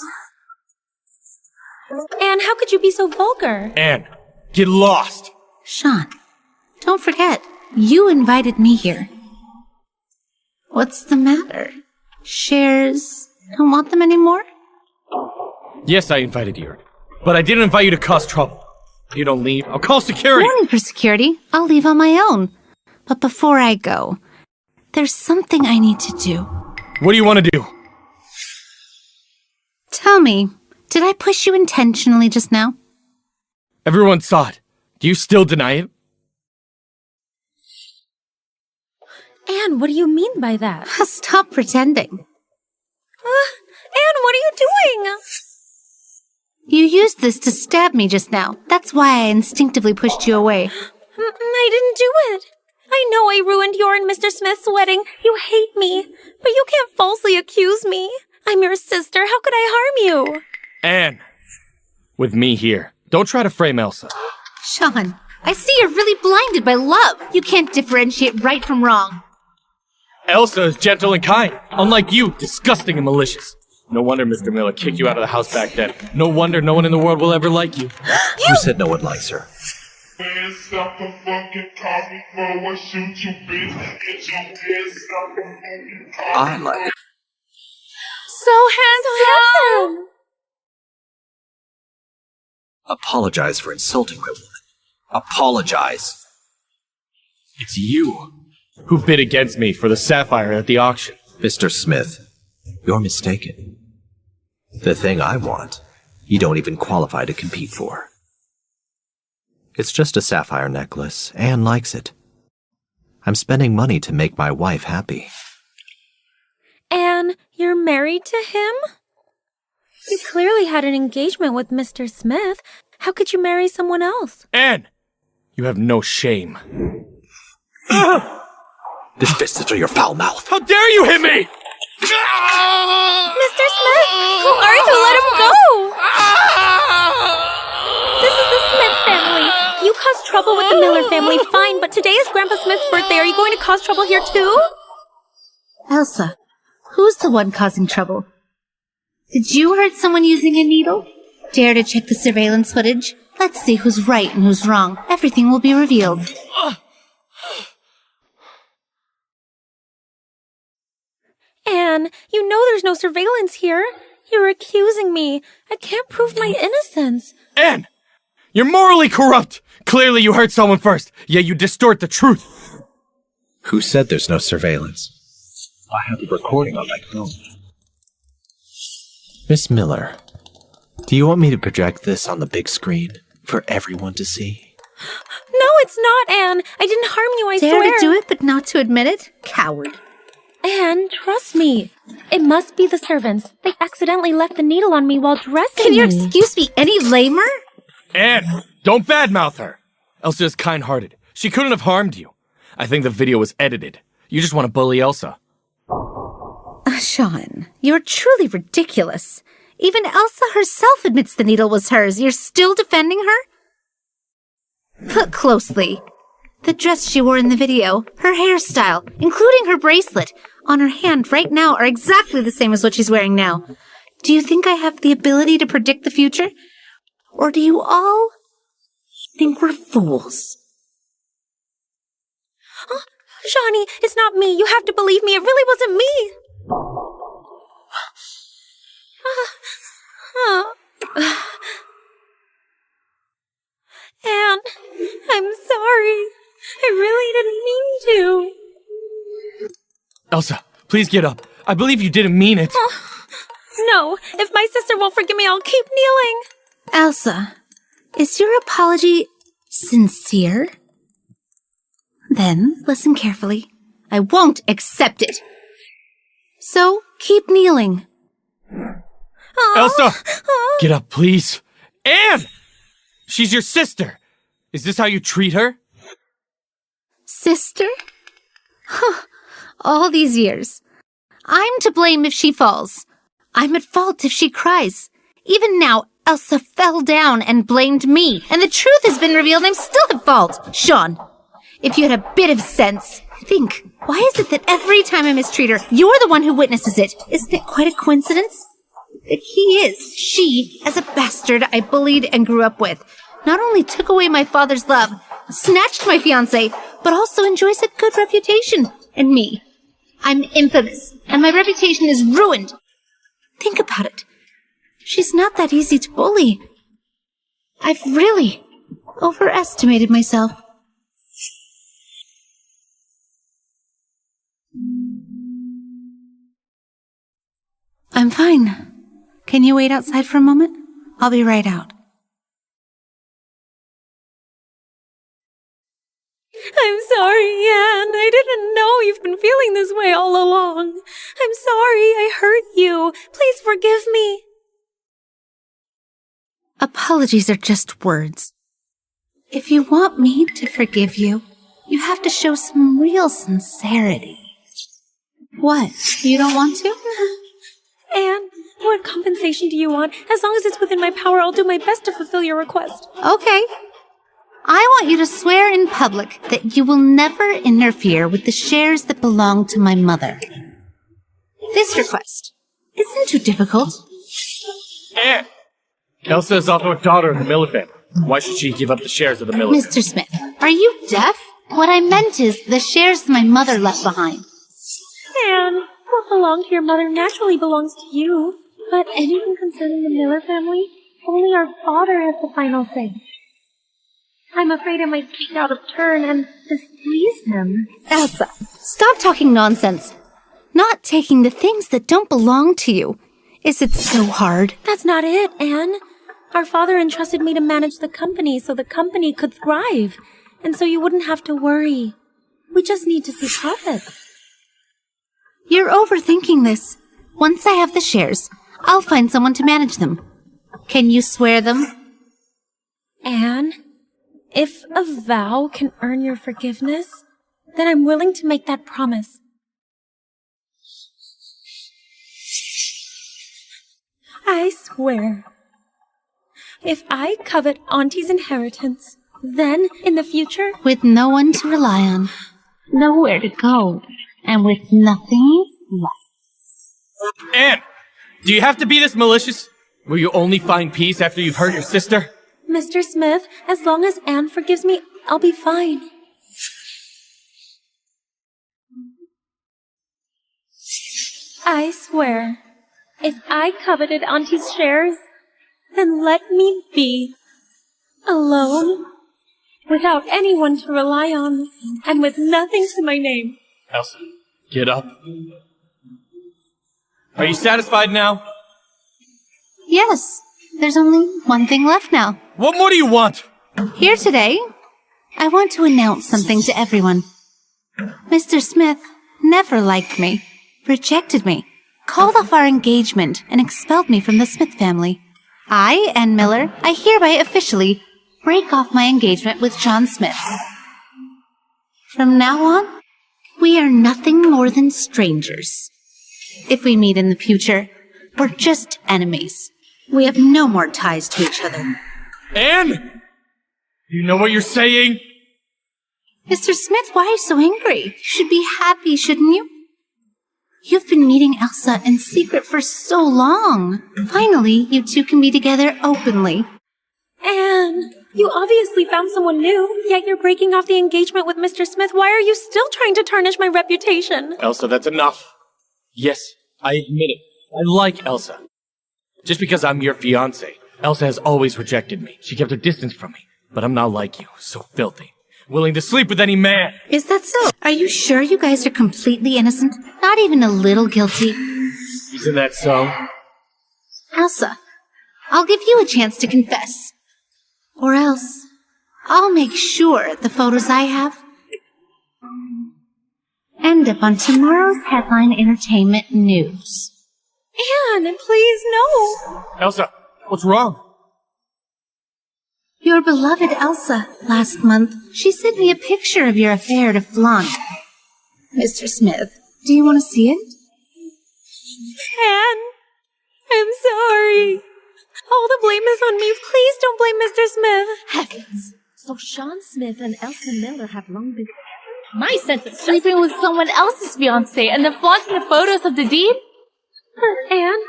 Anne, how could you be so vulgar? Anne, get lost! Shawn, don't forget, you invited me here. What's the matter? Shares don't want them anymore? Yes, I invited you, but I didn't invite you to cause trouble. If you don't leave, I'll call security. No need for security. I'll leave on my own. But before I go, there's something I need to do. What do you want to do? Tell me, did I push you intentionally just now? Everyone saw it. Do you still deny it? Anne, what do you mean by that? Stop pretending. Anne, what are you doing? You used this to stab me just now. That's why I instinctively pushed you away. I didn't do it. I know I ruined your and Mr. Smith's wedding. You hate me, but you can't falsely accuse me. I'm your sister. How could I harm you? Anne, with me here, don't try to frame Elsa. Shawn, I see you're really blinded by love. You can't differentiate right from wrong. Elsa is gentle and kind, unlike you, disgusting and malicious. No wonder Mr. Miller kicked you out of the house back then. No wonder no one in the world will ever like you. Who said no one likes her? I like her. So handsome. Apologize for insulting my woman. Apologize. It's you who bid against me for the sapphire at the auction. Mr. Smith, you're mistaken. The thing I want, you don't even qualify to compete for. It's just a sapphire necklace. Anne likes it. I'm spending money to make my wife happy. Anne, you're married to him? You clearly had an engagement with Mr. Smith. How could you marry someone else? Anne, you have no shame. This fist is to your foul mouth. How dare you hit me! Mr. Smith, who are you? Let him go! This is the Smith family. You caused trouble with the Miller family, fine, but today is Grandpa Smith's birthday. Are you going to cause trouble here too? Elsa, who's the one causing trouble? Did you hurt someone using a needle? Dare to check the surveillance footage? Let's see who's right and who's wrong. Everything will be revealed. Anne, you know there's no surveillance here. You're accusing me. I can't prove my innocence. Anne! You're morally corrupt! Clearly you hurt someone first, yet you distort the truth. Who said there's no surveillance? I have the recording on my phone. Miss Miller, do you want me to project this on the big screen for everyone to see? No, it's not, Anne. I didn't harm you, I Dare swear. to do it, but not to admit it? Coward. Anne, trust me. It must be the servants. They accidentally left the needle on me while dressing Can your me. excuse be any lamer? Anne, don't badmouth her. Elsa is kind-hearted. She couldn't have harmed you. I think the video was edited. You just want to bully Elsa. Shawn, you're truly ridiculous. Even Elsa herself admits the needle was hers. You're still defending her? Look closely. The dress she wore in the video, her hairstyle, including her bracelet, on her hand right now are exactly the same as what she's wearing now. Do you think I have the ability to predict the future? Or do you all think we're fools? Oh, Shawnee, it's not me. You have to believe me. It really wasn't me. Anne, I'm sorry. I really didn't mean to. Elsa, please get up. I believe you didn't mean it. No, if my sister won't forgive me, I'll keep kneeling. Elsa, is your apology sincere? Then listen carefully. I won't accept it. So keep kneeling. Elsa! Get up, please. Anne! She's your sister. Is this how you treat her? Sister? Huh. All these years. I'm to blame if she falls. I'm at fault if she cries. Even now, Elsa fell down and blamed me, and the truth has been revealed and I'm still at fault. Shawn, if you had a bit of sense, think, why is it that every time I mistreat her, you're the one who witnesses it? Isn't it quite a coincidence? The key is, she, as a bastard I bullied and grew up with, not only took away my father's love, snatched my fiancé, but also enjoys a good reputation. And me, I'm infamous, and my reputation is ruined. Think about it. She's not that easy to bully. I've really overestimated myself. I'm fine. Can you wait outside for a moment? I'll be right out. I'm sorry, Anne. I didn't know you've been feeling this way all along. I'm sorry I hurt you. Please forgive me. Apologies are just words. If you want me to forgive you, you have to show some real sincerity. What? You don't want to? Anne, what compensation do you want? As long as it's within my power, I'll do my best to fulfill your request. Okay. I want you to swear in public that you will never interfere with the shares that belong to my mother. This request isn't too difficult. Anne! Elsa is also a daughter of the Miller family. Why should she give up the shares of the Miller family? Mr. Smith, are you deaf? What I meant is the shares my mother left behind. Anne, what belonged to your mother naturally belongs to you. But anything concerning the Miller family, only our father has the final say. I'm afraid I might speak out of turn and displease him. Elsa, stop talking nonsense. Not taking the things that don't belong to you. Is it so hard? That's not it, Anne. Our father entrusted me to manage the company so the company could thrive. And so you wouldn't have to worry. We just need to see profits. You're overthinking this. Once I have the shares, I'll find someone to manage them. Can you swear them? Anne, if a vow can earn your forgiveness, then I'm willing to make that promise. I swear, if I covet Auntie's inheritance, then, in the future... With no one to rely on, nowhere to go, and with nothing left. Anne! Do you have to be this malicious? Will you only find peace after you've hurt your sister? Mr. Smith, as long as Anne forgives me, I'll be fine. I swear, if I coveted Auntie's shares, then let me be. Alone, without anyone to rely on, and with nothing to my name. Elsa, get up. Are you satisfied now? Yes, there's only one thing left now. What more do you want? Here today, I want to announce something to everyone. Mr. Smith never liked me, rejected me, called off our engagement, and expelled me from the Smith family. I, Anne Miller, I hereby officially break off my engagement with Shawn Smith. From now on, we are nothing more than strangers. If we meet in the future, we're just enemies. We have no more ties to each other. Anne! You know what you're saying? Mr. Smith, why are you so angry? You should be happy, shouldn't you? You've been meeting Elsa in secret for so long. Finally, you two can be together openly. Anne, you obviously found someone new, yet you're breaking off the engagement with Mr. Smith. Why are you still trying to tarnish my reputation? Elsa, that's enough. Yes, I admit it. I like Elsa. Just because I'm your fiancé, Elsa has always rejected me. She kept her distance from me. But I'm not like you, so filthy. Willing to sleep with any man. Is that so? Are you sure you guys are completely innocent? Not even a little guilty? Isn't that so? Elsa, I'll give you a chance to confess. Or else, I'll make sure the photos I have end up on tomorrow's headline entertainment news. Anne, please, no! Elsa, what's wrong? Your beloved Elsa, last month, she sent me a picture of your affair to flaunt. Mr. Smith, do you want to see it? Anne, I'm sorry. All the blame is on me. Please don't blame Mr. Smith. Heavens! So Shawn Smith and Elsa Miller have long been together? My sense of Sleeping with someone else's fiancé and then flaunting the photos of the deed? Anne,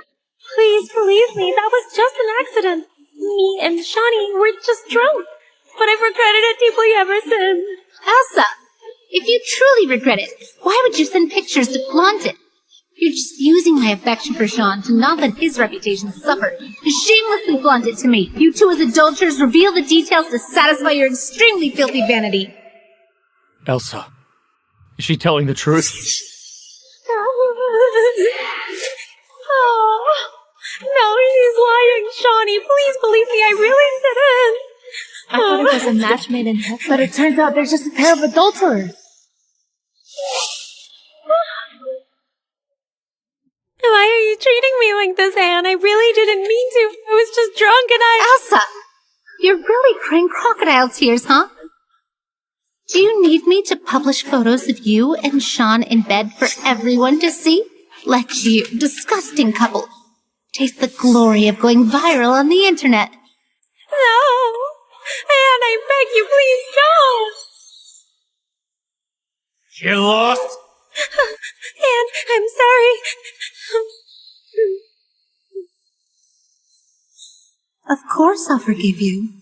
please believe me. That was just an accident. Me and Shawnee were just drunk. But I've regretted it deeply ever since. Elsa, if you truly regret it, why would you send pictures to flaunt it? You're just using my affection for Shawn to not let his reputation suffer, to shamelessly flaunt it to me. You two as adulterers reveal the details to satisfy your extremely filthy vanity. Elsa, is she telling the truth? Oh, no, she's lying, Shawnee. Please believe me, I really didn't. I thought it was a match made in heaven. But it turns out they're just a pair of adulterers. Why are you treating me like this, Anne? I really didn't mean to. I was just drunk and Elsa! You're really crying crocodile tears, huh? Do you need me to publish photos of you and Shawn in bed for everyone to see? Let you, disgusting couple, taste the glory of going viral on the internet. No! Anne, I beg you, please don't! Get lost! Anne, I'm sorry. Of course I'll forgive you.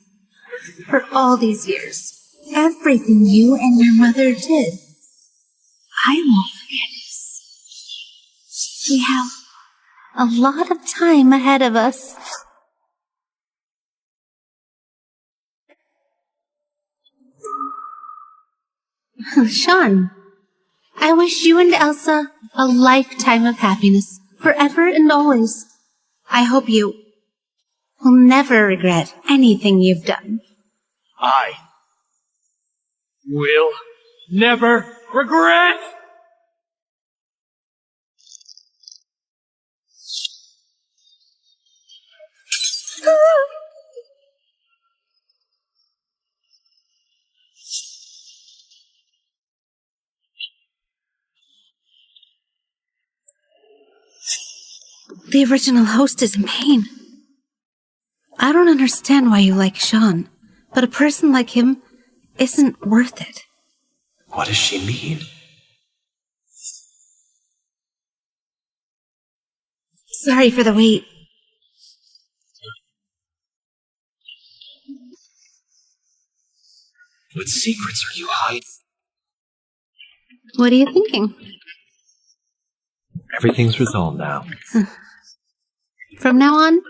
For all these years, everything you and your mother did, I won't forget it. We have a lot of time ahead of us. Shawn, I wish you and Elsa a lifetime of happiness, forever and always. I hope you will never regret anything you've done. I will never regret! The original host is in pain. I don't understand why you like Shawn, but a person like him isn't worth it. What does she mean? Sorry for the wait. What secrets are you hiding? What are you thinking? Everything's resolved now. From now on,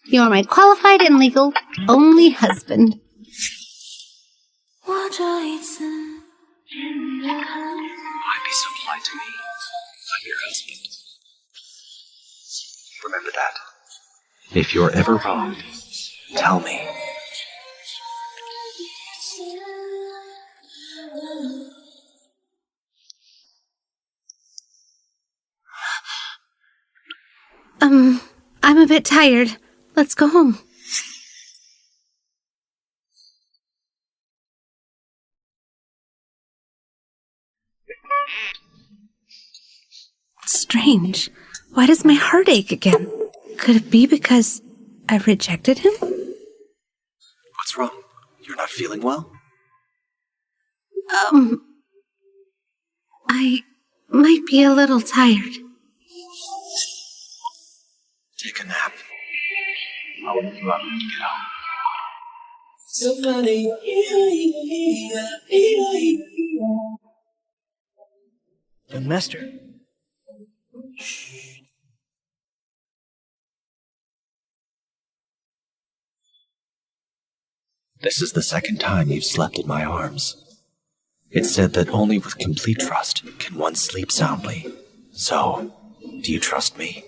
you're my qualified and legal only husband. Why be so blind to me? I'm your husband. Remember that. If you're ever wronged, tell me. I'm a bit tired. Let's go home. Strange. Why does my heart ache again? Could it be because I rejected him? What's wrong? You're not feeling well? I might be a little tired. Take a nap. I'll wake you up when you get home. So funny. Young master. This is the second time you've slept in my arms. It's said that only with complete trust can one sleep soundly. So, do you trust me?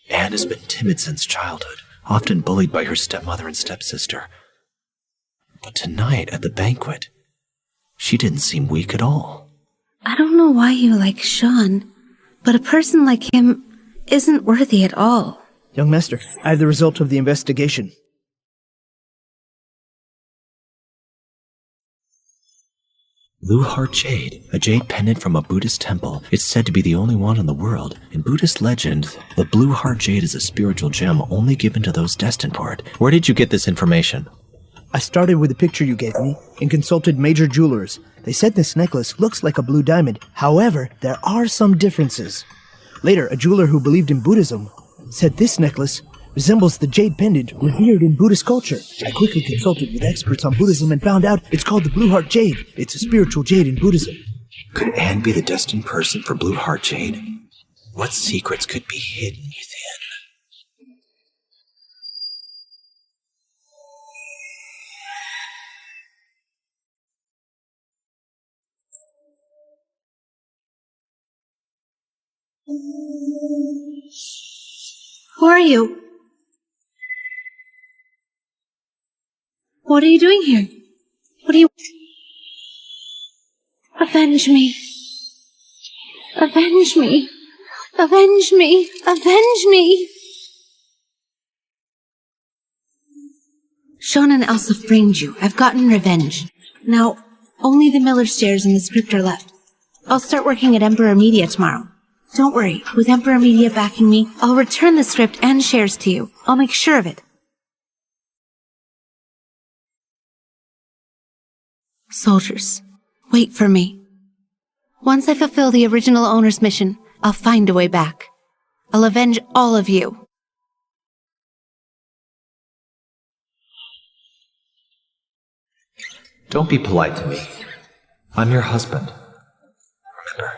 Anne has been timid since childhood, often bullied by her stepmother and stepsister. But tonight at the banquet, she didn't seem weak at all. I don't know why you like Shawn, but a person like him isn't worthy at all. Young master, I have the result of the investigation. Blue Heart Jade, a jade pendant from a Buddhist temple, is said to be the only one in the world. In Buddhist legend, the Blue Heart Jade is a spiritual gem only given to those destined for it. Where did you get this information? I started with the picture you gave me and consulted major jewelers. They said this necklace looks like a blue diamond. However, there are some differences. Later, a jeweler who believed in Buddhism said this necklace resembles the jade pendant revered in Buddhist culture. I quickly consulted with experts on Buddhism and found out it's called the Blue Heart Jade. It's a spiritual jade in Buddhism. Could Anne be the destined person for Blue Heart Jade? What secrets could be hidden within? Who are you? What are you doing here? What do you... Avenge me. Avenge me. Avenge me. Avenge me. Shawn and Elsa framed you. I've gotten revenge. Now, only the Miller's shares and the script are left. I'll start working at Emperor Media tomorrow. Don't worry, with Emperor Media backing me, I'll return the script and shares to you. I'll make sure of it. Soldiers, wait for me. Once I fulfill the original owner's mission, I'll find a way back. I'll avenge all of you. Don't be polite to me. I'm your husband. Remember,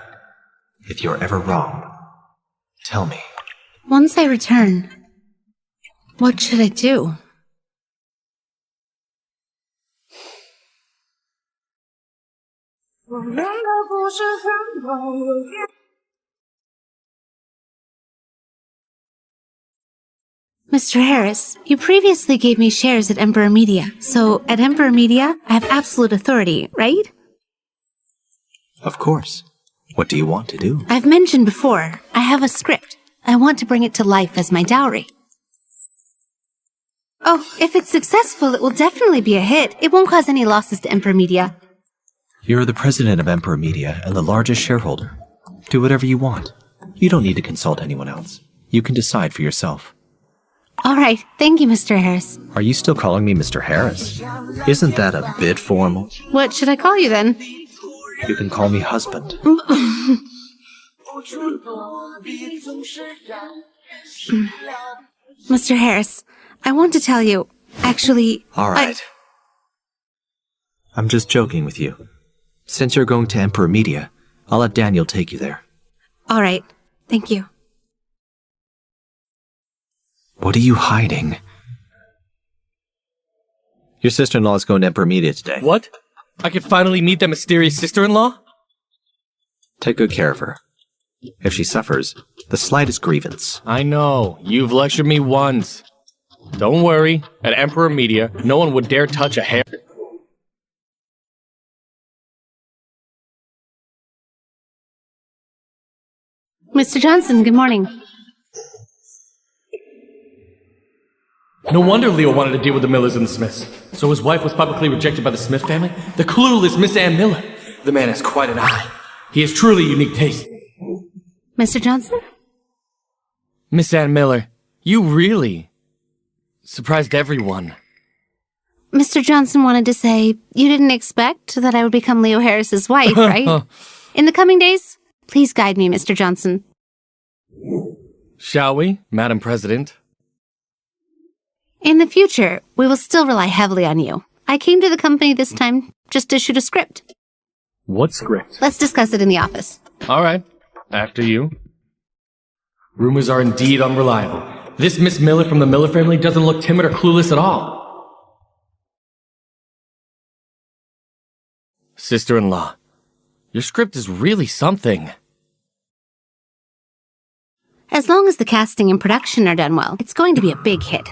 if you're ever wrong, tell me. Once I return, what should I do? Mr. Harris, you previously gave me shares at Emperor Media, so at Emperor Media, I have absolute authority, right? Of course. What do you want to do? I've mentioned before, I have a script. I want to bring it to life as my dowry. Oh, if it's successful, it will definitely be a hit. It won't cause any losses to Emperor Media. You're the president of Emperor Media and the largest shareholder. Do whatever you want. You don't need to consult anyone else. You can decide for yourself. All right. Thank you, Mr. Harris. Are you still calling me Mr. Harris? Isn't that a bit formal? What should I call you then? You can call me husband. Mr. Harris, I want to tell you, actually... All right. I'm just joking with you. Since you're going to Emperor Media, I'll have Daniel take you there. All right. Thank you. What are you hiding? Your sister-in-law is going to Emperor Media today. What? I could finally meet that mysterious sister-in-law? Take good care of her. If she suffers the slightest grievance. I know. You've lectured me once. Don't worry. At Emperor Media, no one would dare touch a hair. Mr. Johnson, good morning. No wonder Leo wanted to deal with the Millers and the Smiths. So his wife was publicly rejected by the Smith family? The clueless Miss Ann Miller. The man has quite an eye. He has truly unique taste. Mr. Johnson? Miss Ann Miller, you really surprised everyone. Mr. Johnson wanted to say you didn't expect that I would become Leo Harris's wife, right? In the coming days, please guide me, Mr. Johnson. Shall we, Madam President? In the future, we will still rely heavily on you. I came to the company this time just to shoot a script. What script? Let's discuss it in the office. All right, after you. Rumors are indeed unreliable. This Miss Miller from the Miller family doesn't look timid or clueless at all. Sister-in-law, your script is really something. As long as the casting and production are done well, it's going to be a big hit.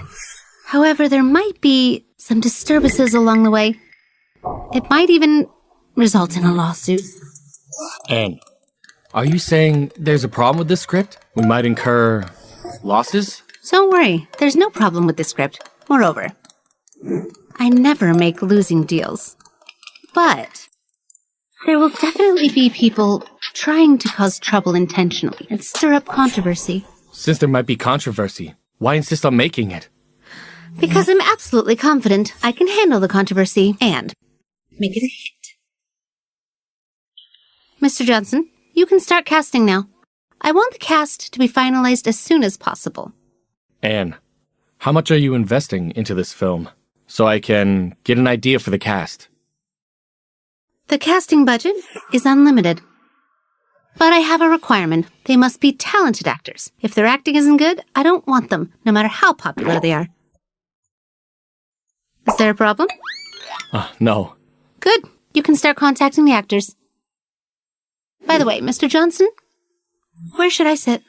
However, there might be some disturbances along the way. It might even result in a lawsuit. And are you saying there's a problem with this script? We might incur losses? Don't worry, there's no problem with this script. Moreover, I never make losing deals. But there will definitely be people trying to cause trouble intentionally and stir up controversy. Since there might be controversy, why insist on making it? Because I'm absolutely confident I can handle the controversy and make it a hit. Mr. Johnson, you can start casting now. I want the cast to be finalized as soon as possible. Anne, how much are you investing into this film so I can get an idea for the cast? The casting budget is unlimited. But I have a requirement. They must be talented actors. If their acting isn't good, I don't want them, no matter how popular they are. Is there a problem? No. Good. You can start contacting the actors. By the way, Mr. Johnson, where should I sit?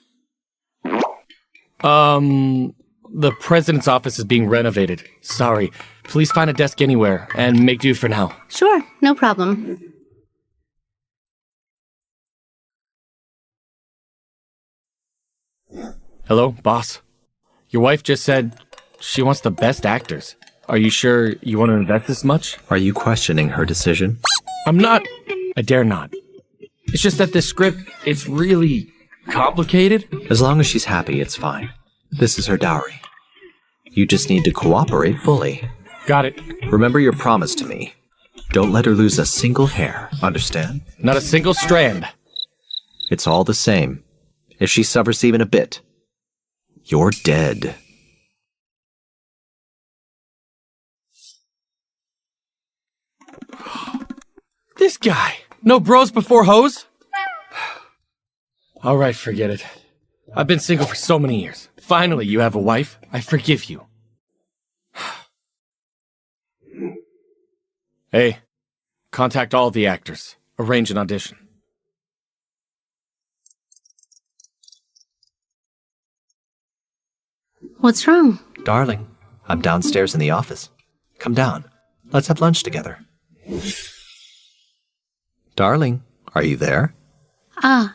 The president's office is being renovated. Sorry. Please find a desk anywhere and make do for now. Sure, no problem. Hello, boss. Your wife just said she wants the best actors. Are you sure you want to invest this much? Are you questioning her decision? I'm not. I dare not. It's just that this script, it's really complicated. As long as she's happy, it's fine. This is her dowry. You just need to cooperate fully. Got it. Remember your promise to me. Don't let her lose a single hair, understand? Not a single strand. It's all the same. If she suffers even a bit, you're dead. This guy. No bros before hoes? All right, forget it. I've been single for so many years. Finally, you have a wife. I forgive you. Hey, contact all the actors. Arrange an audition. What's wrong? Darling, I'm downstairs in the office. Come down. Let's have lunch together. Darling, are you there? I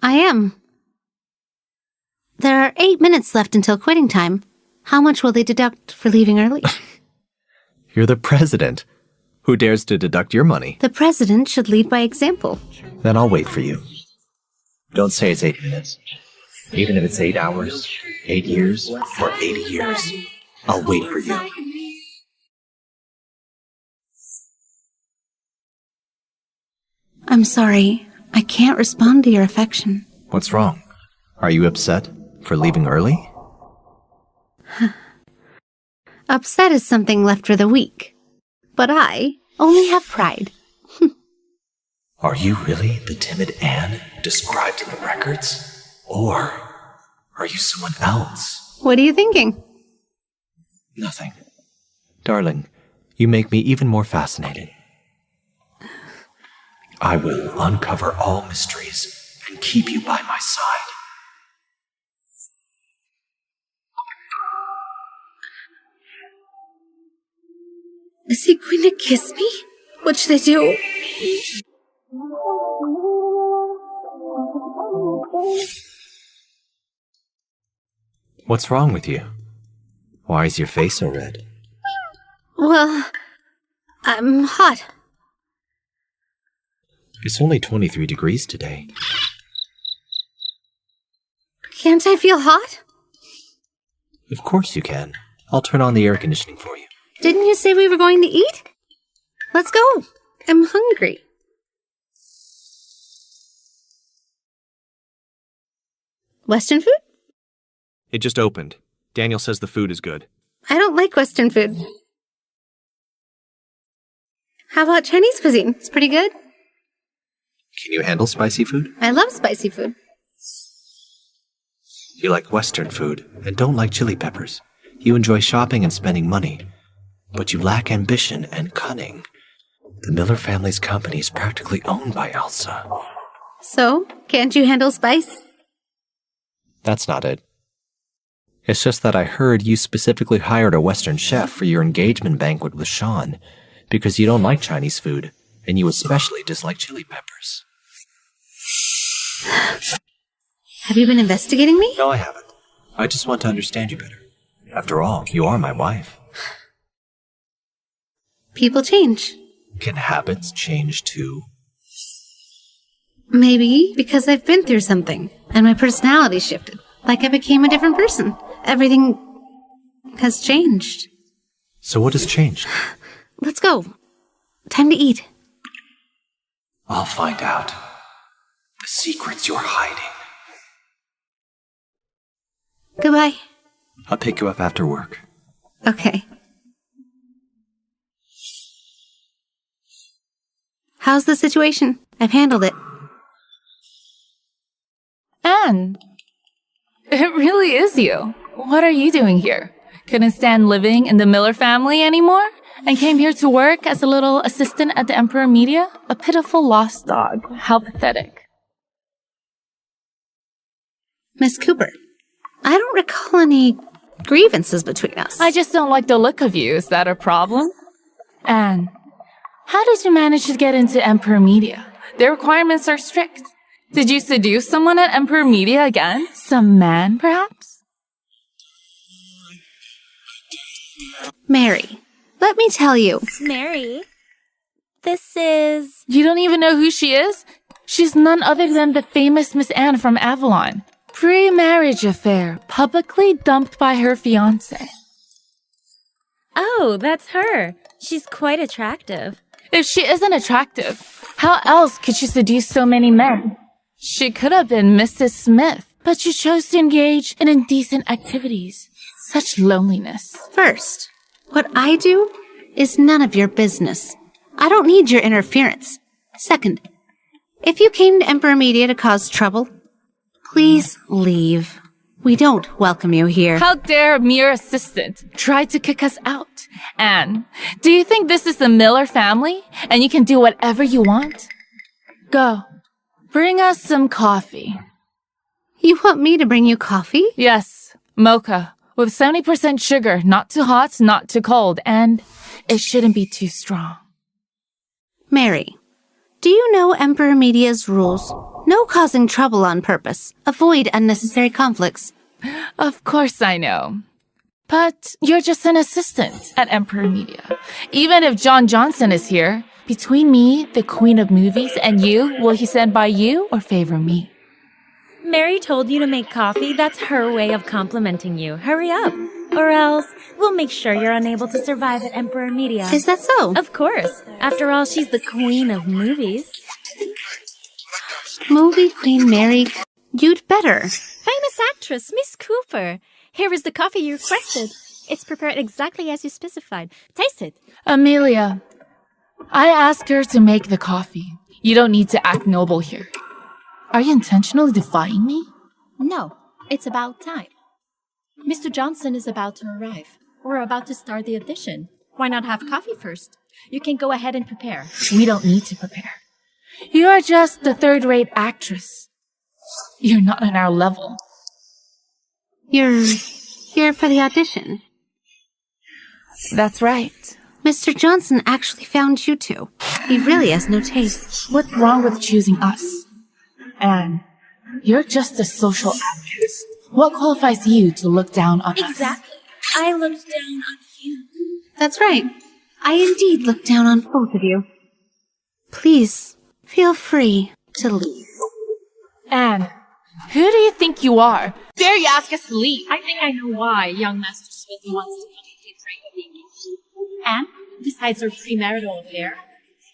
am. There are 8 minutes left until quitting time. How much will they deduct for leaving early? You're the president. Who dares to deduct your money? The president should lead by example. Then I'll wait for you. Don't say it's 8 minutes. Even if it's 8 hours, 8 years, or 80 years, I'll wait for you. I'm sorry. I can't respond to your affection. What's wrong? Are you upset for leaving early? Upset is something left for the weak. But I only have pride. Are you really the timid Anne described in the records? Or are you someone else? What are you thinking? Nothing. Darling, you make me even more fascinating. I will uncover all mysteries and keep you by my side. Is he going to kiss me? What should I do? What's wrong with you? Why is your face so red? Well, I'm hot. It's only 23 degrees today. Can't I feel hot? Of course you can. I'll turn on the air conditioning for you. Didn't you say we were going to eat? Let's go. I'm hungry. Western food? It just opened. Daniel says the food is good. I don't like Western food. How about Chinese cuisine? It's pretty good. Can you handle spicy food? I love spicy food. You like Western food and don't like chili peppers. You enjoy shopping and spending money, but you lack ambition and cunning. The Miller family's company is practically owned by Elsa. So, can't you handle spice? That's not it. It's just that I heard you specifically hired a Western chef for your engagement banquet with Shawn because you don't like Chinese food, and you especially dislike chili peppers. Have you been investigating me? No, I haven't. I just want to understand you better. After all, you are my wife. People change. Can habits change too? Maybe because I've been through something, and my personality shifted. Like I became a different person. Everything has changed. So what has changed? Let's go. Time to eat. I'll find out. The secrets you're hiding. Goodbye. I'll pick you up after work. Okay. How's the situation? I've handled it. Anne, it really is you. What are you doing here? Couldn't stand living in the Miller family anymore? And came here to work as a little assistant at the Emperor Media? A pitiful lost dog. How pathetic. Miss Cooper, I don't recall any grievances between us. I just don't like the look of you. Is that a problem? Anne, how did you manage to get into Emperor Media? Their requirements are strict. Did you seduce someone at Emperor Media again? Some man, perhaps? Mary, let me tell you. Mary, this is... You don't even know who she is? She's none other than the famous Miss Anne from Avalon. Pre-marriage affair, publicly dumped by her fiancé. Oh, that's her. She's quite attractive. If she isn't attractive, how else could she seduce so many men? She could have been Mrs. Smith, but she chose to engage in indecent activities. Such loneliness. First, what I do is none of your business. I don't need your interference. Second, if you came to Emperor Media to cause trouble, please leave. We don't welcome you here. How dare a mere assistant try to kick us out? Anne, do you think this is the Miller family and you can do whatever you want? Go. Bring us some coffee. You want me to bring you coffee? Yes, mocha, with 70% sugar, not too hot, not too cold, and it shouldn't be too strong. Mary, do you know Emperor Media's rules? No causing trouble on purpose. Avoid unnecessary conflicts. Of course I know. But you're just an assistant at Emperor Media. Even if John Johnson is here, between me, the queen of movies, and you, will he stand by you or favor me? Mary told you to make coffee. That's her way of complimenting you. Hurry up, or else we'll make sure you're unable to survive at Emperor Media. Is that so? Of course. After all, she's the queen of movies. Movie Queen Mary, you'd better. Famous actress, Miss Cooper. Here is the coffee you requested. It's prepared exactly as you specified. Taste it. Amelia, I asked her to make the coffee. You don't need to act noble here. Are you intentionally defying me? No, it's about time. Mr. Johnson is about to arrive. We're about to start the audition. Why not have coffee first? You can go ahead and prepare. We don't need to prepare. You are just the third-rate actress. You're not on our level. You're here for the audition. That's right. Mr. Johnson actually found you two. He really has no taste. What's wrong with choosing us? Anne, you're just a social actress. What qualifies you to look down on us? Exactly. I looked down on you. That's right. I indeed look down on both of you. Please, feel free to leave. Anne, Who do you think you are? Dare you ask us to leave? I think I know why young Master Smith wants to communicate during the vacation. And besides her premarital affair,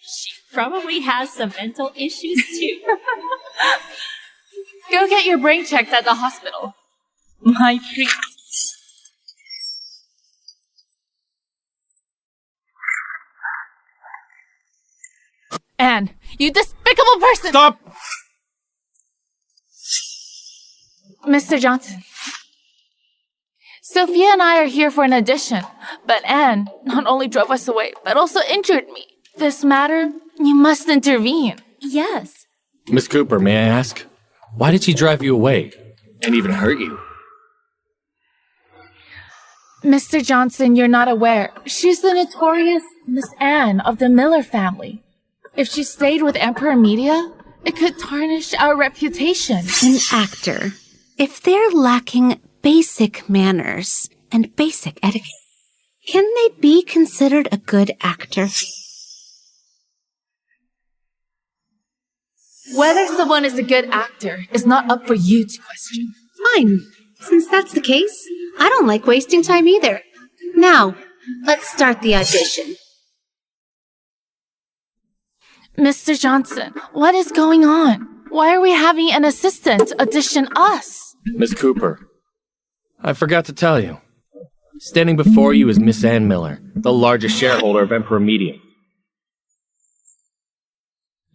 she probably has some mental issues too. Go get your brain checked at the hospital. My treat. Anne, you despicable person! Stop! Mr. Johnson. Sophia and I are here for an audition, but Anne not only drove us away, but also injured me. This matter, you must intervene. Yes. Miss Cooper, may I ask? Why did she drive you away? And even hurt you? Mr. Johnson, you're not aware. She's the notorious Miss Anne of the Miller family. If she stayed with Emperor Media, it could tarnish our reputation. An actor, if they're lacking basic manners and basic etiquette, can they be considered a good actor? Whether someone is a good actor is not up for you to question. Fine. Since that's the case, I don't like wasting time either. Now, let's start the audition. Mr. Johnson, what is going on? Why are we having an assistant audition us? Miss Cooper, I forgot to tell you. Standing before you is Miss Ann Miller, the largest shareholder of Emperor Media.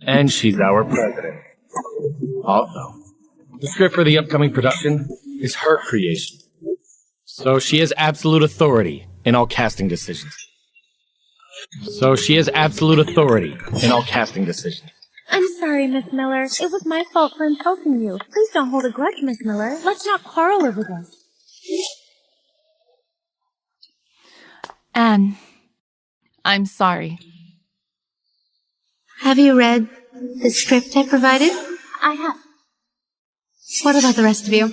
And she's our president. Also, the script for the upcoming production is her creation. So she has absolute authority in all casting decisions. I'm sorry, Miss Miller. It was my fault for insulting you. Please don't hold a grudge, Miss Miller. Let's not quarrel over this. Anne, I'm sorry. Have you read the script I provided? I have. What about the rest of you?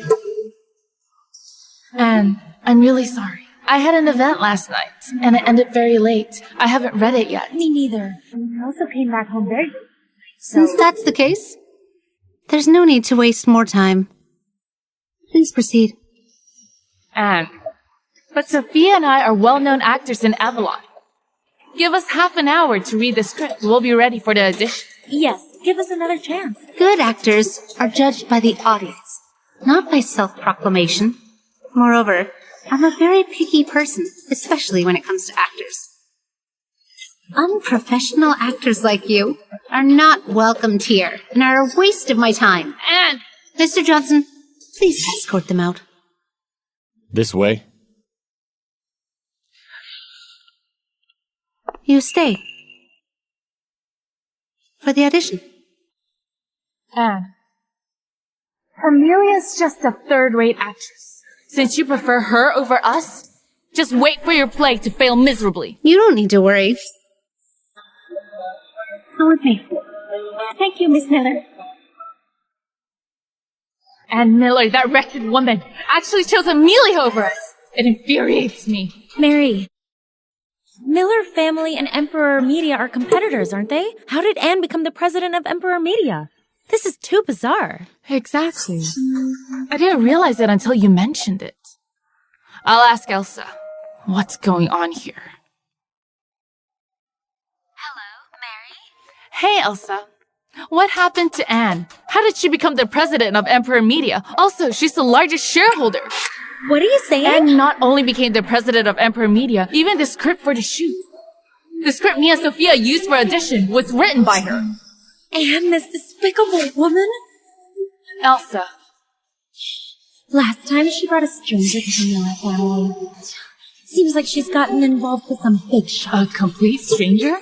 Anne, I'm really sorry. I had an event last night, and it ended very late. I haven't read it yet. Me neither. I also came back home very late. Since that's the case, there's no need to waste more time. Please proceed. Anne, but Sophia and I are well-known actors in Avalon. Give us half an hour to read the script. We'll be ready for the audition. Yes, give us another chance. Good actors are judged by the audience, not by self-proclamation. Moreover, I'm a very picky person, especially when it comes to actors. Unprofessional actors like you are not welcomed here and are a waste of my time. Anne! Mr. Johnson, please escort them out. This way? You stay. For the audition. Anne, Amelia's just a third-rate actress. Since you prefer her over us, just wait for your play to fail miserably. You don't need to worry. Come with me. Thank you, Miss Miller. Anne Miller, that wretched woman, actually chose Amelia over us. It infuriates me. Mary. Miller family and Emperor Media are competitors, aren't they? How did Anne become the president of Emperor Media? This is too bizarre. Exactly. I didn't realize it until you mentioned it. I'll ask Elsa. What's going on here? Hello, Mary? Hey, Elsa. What happened to Anne? How did she become the president of Emperor Media? Also, she's the largest shareholder. What are you saying? Anne not only became the president of Emperor Media, even the script for the shoot. The script me and Sophia used for audition was written by her. Anne, this despicable woman? Elsa. Last time she brought a stranger to the Miller family. Seems like she's gotten involved with some big shot. A complete stranger?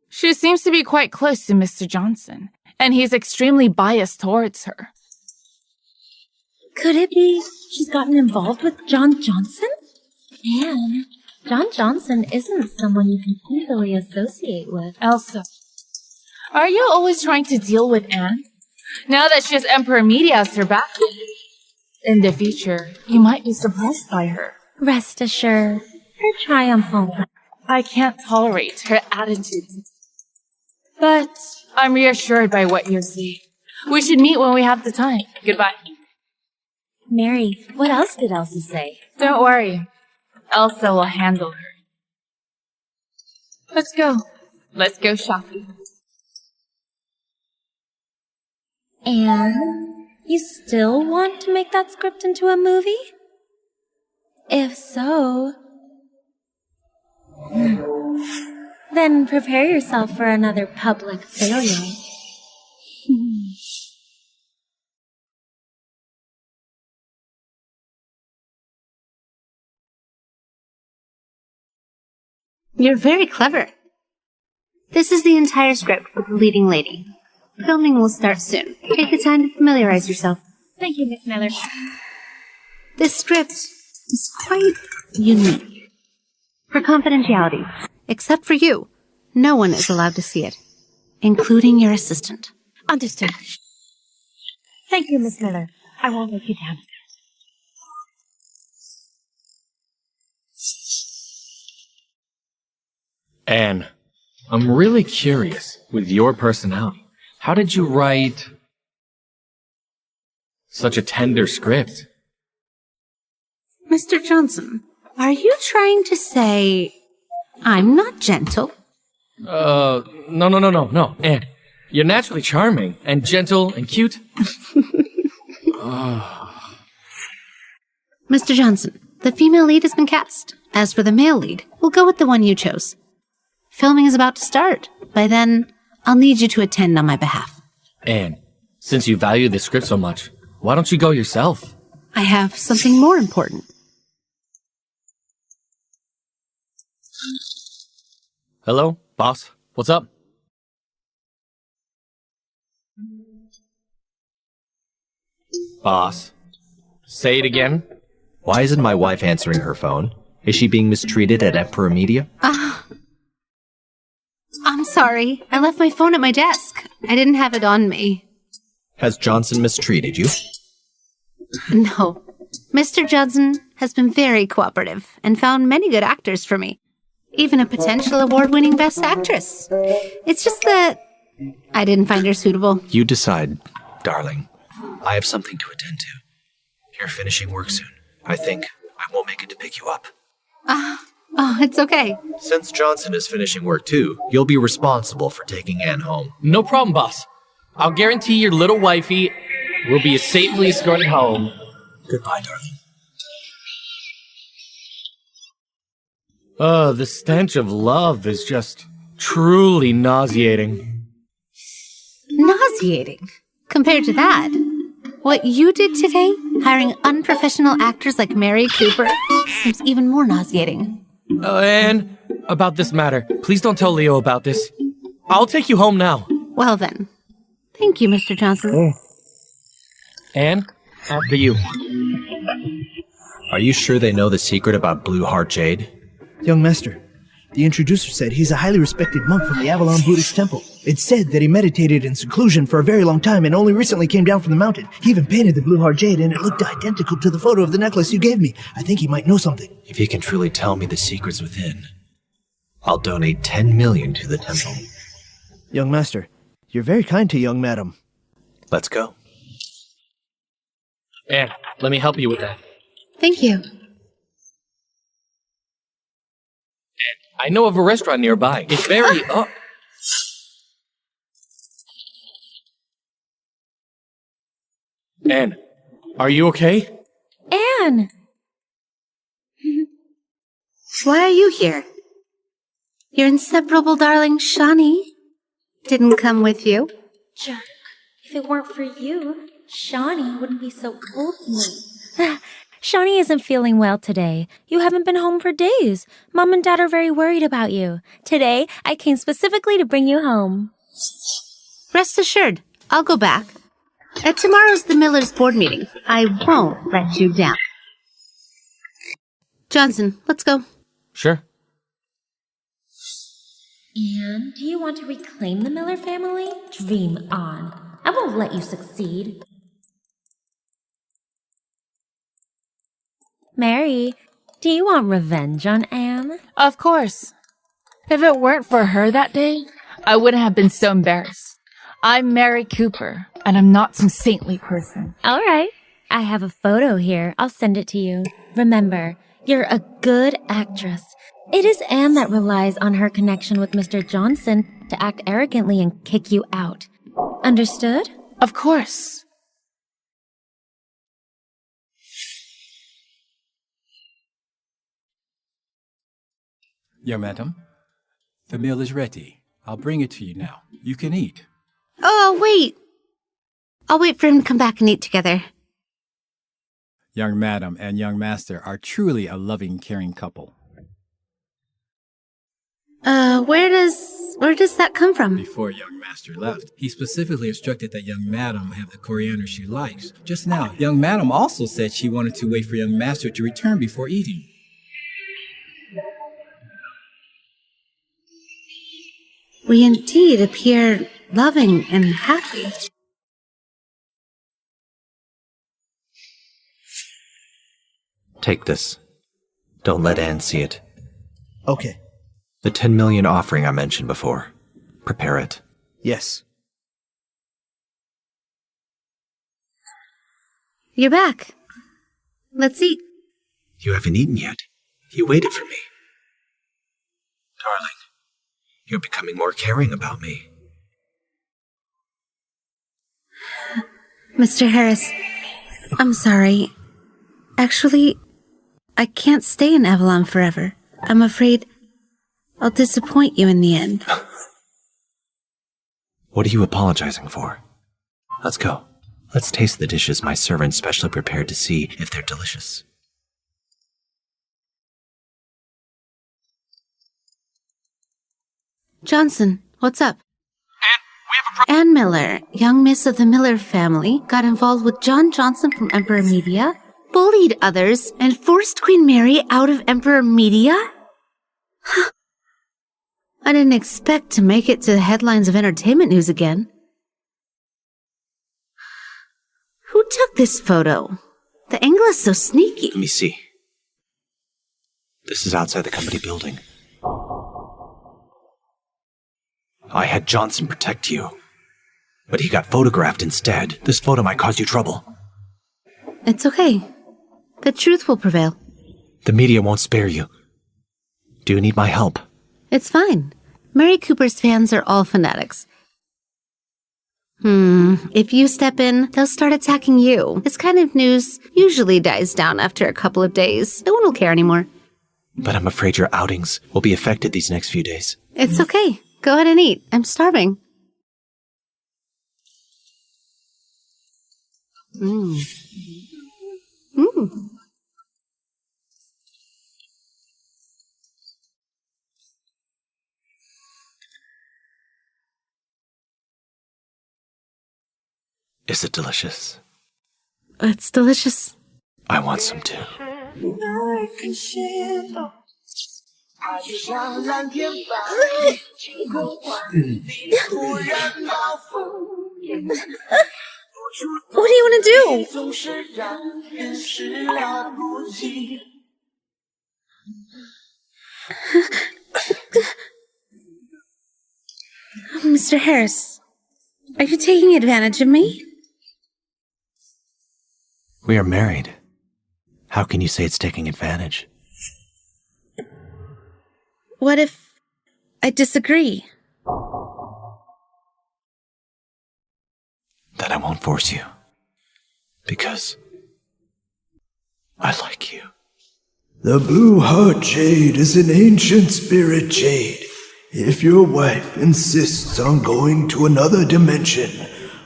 She seems to be quite close to Mr. Johnson, and he's extremely biased towards her. Could it be she's gotten involved with John Johnson? Anne, John Johnson isn't someone you can easily associate with. Elsa, are you always trying to deal with Anne? Now that she has Emperor Media as her back? In the future, you might be surprised by her. Rest assured, her triumphal. I can't tolerate her attitude. But I'm reassured by what you're saying. We should meet when we have the time. Goodbye. Mary, what else did Elsa say? Don't worry. Elsa will handle her. Let's go. Let's go shopping. And you still want to make that script into a movie? If so, then prepare yourself for another public failure. You're very clever. This is the entire script with the leading lady. Filming will start soon. Take the time to familiarize yourself. Thank you, Miss Miller. This script is quite unique. For confidentiality, except for you, no one is allowed to see it, including your assistant. Understood. Thank you, Miss Miller. I won't let you down. Anne, I'm really curious with your personality. How did you write such a tender script? Mr. Johnson, are you trying to say I'm not gentle? No, Anne. You're naturally charming and gentle and cute. Mr. Johnson, the female lead has been cast. As for the male lead, we'll go with the one you chose. Filming is about to start. By then, I'll need you to attend on my behalf. Anne, since you value this script so much, why don't you go yourself? I have something more important. Hello, boss. What's up? Boss. Say it again. Why isn't my wife answering her phone? Is she being mistreated at Emperor Media? I'm sorry. I left my phone at my desk. I didn't have it on me. Has Johnson mistreated you? No. Mr. Johnson has been very cooperative and found many good actors for me. Even a potential award-winning Best Actress. It's just that I didn't find her suitable. You decide, darling. I have something to attend to. You're finishing work soon. I think I won't make it to pick you up. It's okay. Since Johnson is finishing work too, you'll be responsible for taking Anne home. No problem, boss. I'll guarantee your little wifey will be safely escorted home. Goodbye, darling. The stench of love is just truly nauseating. Nauseating? Compared to that, what you did today, hiring unprofessional actors like Mary Cooper, seems even more nauseating. Anne, about this matter, please don't tell Leo about this. I'll take you home now. Well then. Thank you, Mr. Johnson. Anne, after you. Are you sure they know the secret about Blue Heart Jade? Young master, the introducer said he's a highly respected monk from the Avalon Buddhist temple. It's said that he meditated in seclusion for a very long time and only recently came down from the mountain. He even painted the Blue Heart Jade and it looked identical to the photo of the necklace you gave me. I think he might know something. If he can truly tell me the secrets within, I'll donate 10 million to the temple. Young master, you're very kind to young madam. Let's go. Anne, let me help you with that. Thank you. I know of a restaurant nearby. It's very... Anne, are you okay? Anne! Why are you here? Your inseparable darling Shawnee didn't come with you. Jerk. If it weren't for you, Shawnee wouldn't be so cool to me. Shawnee isn't feeling well today. You haven't been home for days. Mom and Dad are very worried about you. Today, I came specifically to bring you home. Rest assured, I'll go back. At tomorrow's the Miller's board meeting. I won't let you down. Johnson, let's go. Sure. And do you want to reclaim the Miller family? Dream on. I won't let you succeed. Mary, do you want revenge on Anne? Of course. If it weren't for her that day, I wouldn't have been so embarrassed. I'm Mary Cooper, and I'm not some saintly person. All right. I have a photo here. I'll send it to you. Remember, you're a good actress. It is Anne that relies on her connection with Mr. Johnson to act arrogantly and kick you out. Understood? Of course. Young madam, the meal is ready. I'll bring it to you now. You can eat. Oh, wait. I'll wait for him to come back and eat together. Young madam and young master are truly a loving, caring couple. Where does that come from? Before young master left, he specifically instructed that young madam have the coriander she likes. Just now, young madam also said she wanted to wait for young master to return before eating. We indeed appear loving and happy. Take this. Don't let Anne see it. Okay. The 10 million offering I mentioned before. Prepare it. Yes. You're back. Let's eat. You haven't eaten yet. You waited for me. Darling, you're becoming more caring about me. Mr. Harris, I'm sorry. Actually, I can't stay in Avalon forever. I'm afraid I'll disappoint you in the end. What are you apologizing for? Let's go. Let's taste the dishes my servant specially prepared to see if they're delicious. Johnson, what's up? Anne Miller, young miss of the Miller family, got involved with John Johnson from Emperor Media, bullied others, and forced Queen Mary out of Emperor Media? I didn't expect to make it to the headlines of entertainment news again. Who took this photo? The angle is so sneaky. Let me see. This is outside the company building. I had Johnson protect you, but he got photographed instead. This photo might cause you trouble. It's okay. The truth will prevail. The media won't spare you. Do you need my help? It's fine. Mary Cooper's fans are all fanatics. If you step in, they'll start attacking you. This kind of news usually dies down after a couple of days. No one will care anymore. But I'm afraid your outings will be affected these next few days. It's okay. Go ahead and eat. I'm starving. Is it delicious? It's delicious. I want some too. What do you want to do? Mr. Harris, are you taking advantage of me? We are married. How can you say it's taking advantage? What if I disagree? Then I won't force you. Because I like you. The blue heart jade is an ancient spirit jade. If your wife insists on going to another dimension,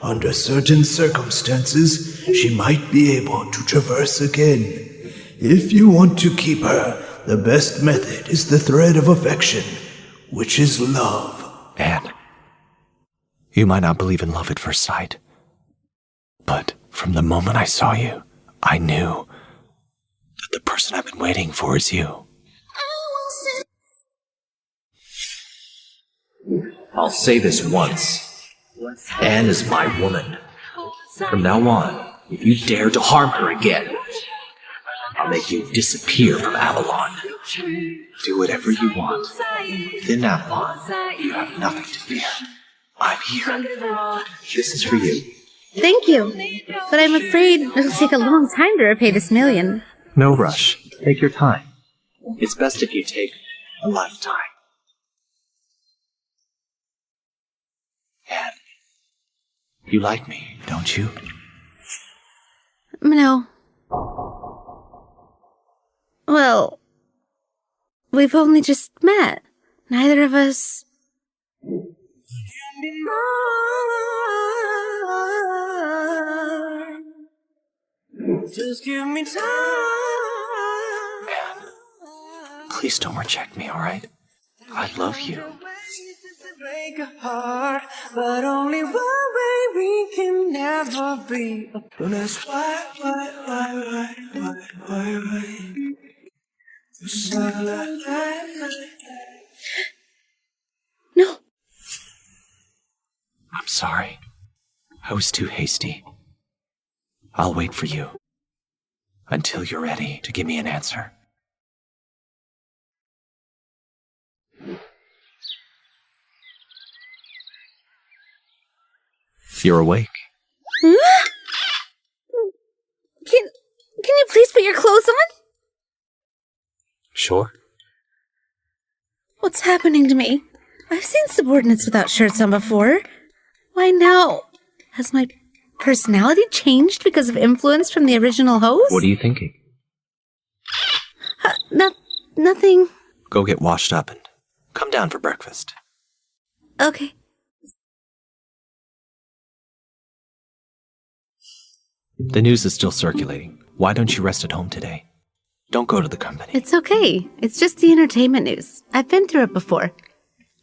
under certain circumstances, she might be able to traverse again. If you want to keep her, the best method is the thread of affection, which is love. Anne, you might not believe in love at first sight, but from the moment I saw you, I knew that the person I've been waiting for is you. I'll say this once. Anne is my woman. From now on, if you dare to harm her again, I'll make you disappear from Avalon. Do whatever you want. Within Avalon, you have nothing to fear. I'm here. This is for you. Thank you. But I'm afraid it'll take a long time to repay this million. No rush. Take your time. It's best if you take a lifetime. Anne, you like me, don't you? No. Well, we've only just met. Neither of us... Just give me time. Anne, please don't reject me, alright? I love you. Break a heart, but only one way we can never be. That's why. No. I'm sorry. I was too hasty. I'll wait for you until you're ready to give me an answer. You're awake. Can you please put your clothes on? Sure. What's happening to me? I've seen subordinates without shirts on before. Why now? Has my personality changed because of influence from the original host? What are you thinking? Nothing. Go get washed up and come down for breakfast. Okay. The news is still circulating. Why don't you rest at home today? Don't go to the company. It's okay. It's just the entertainment news. I've been through it before.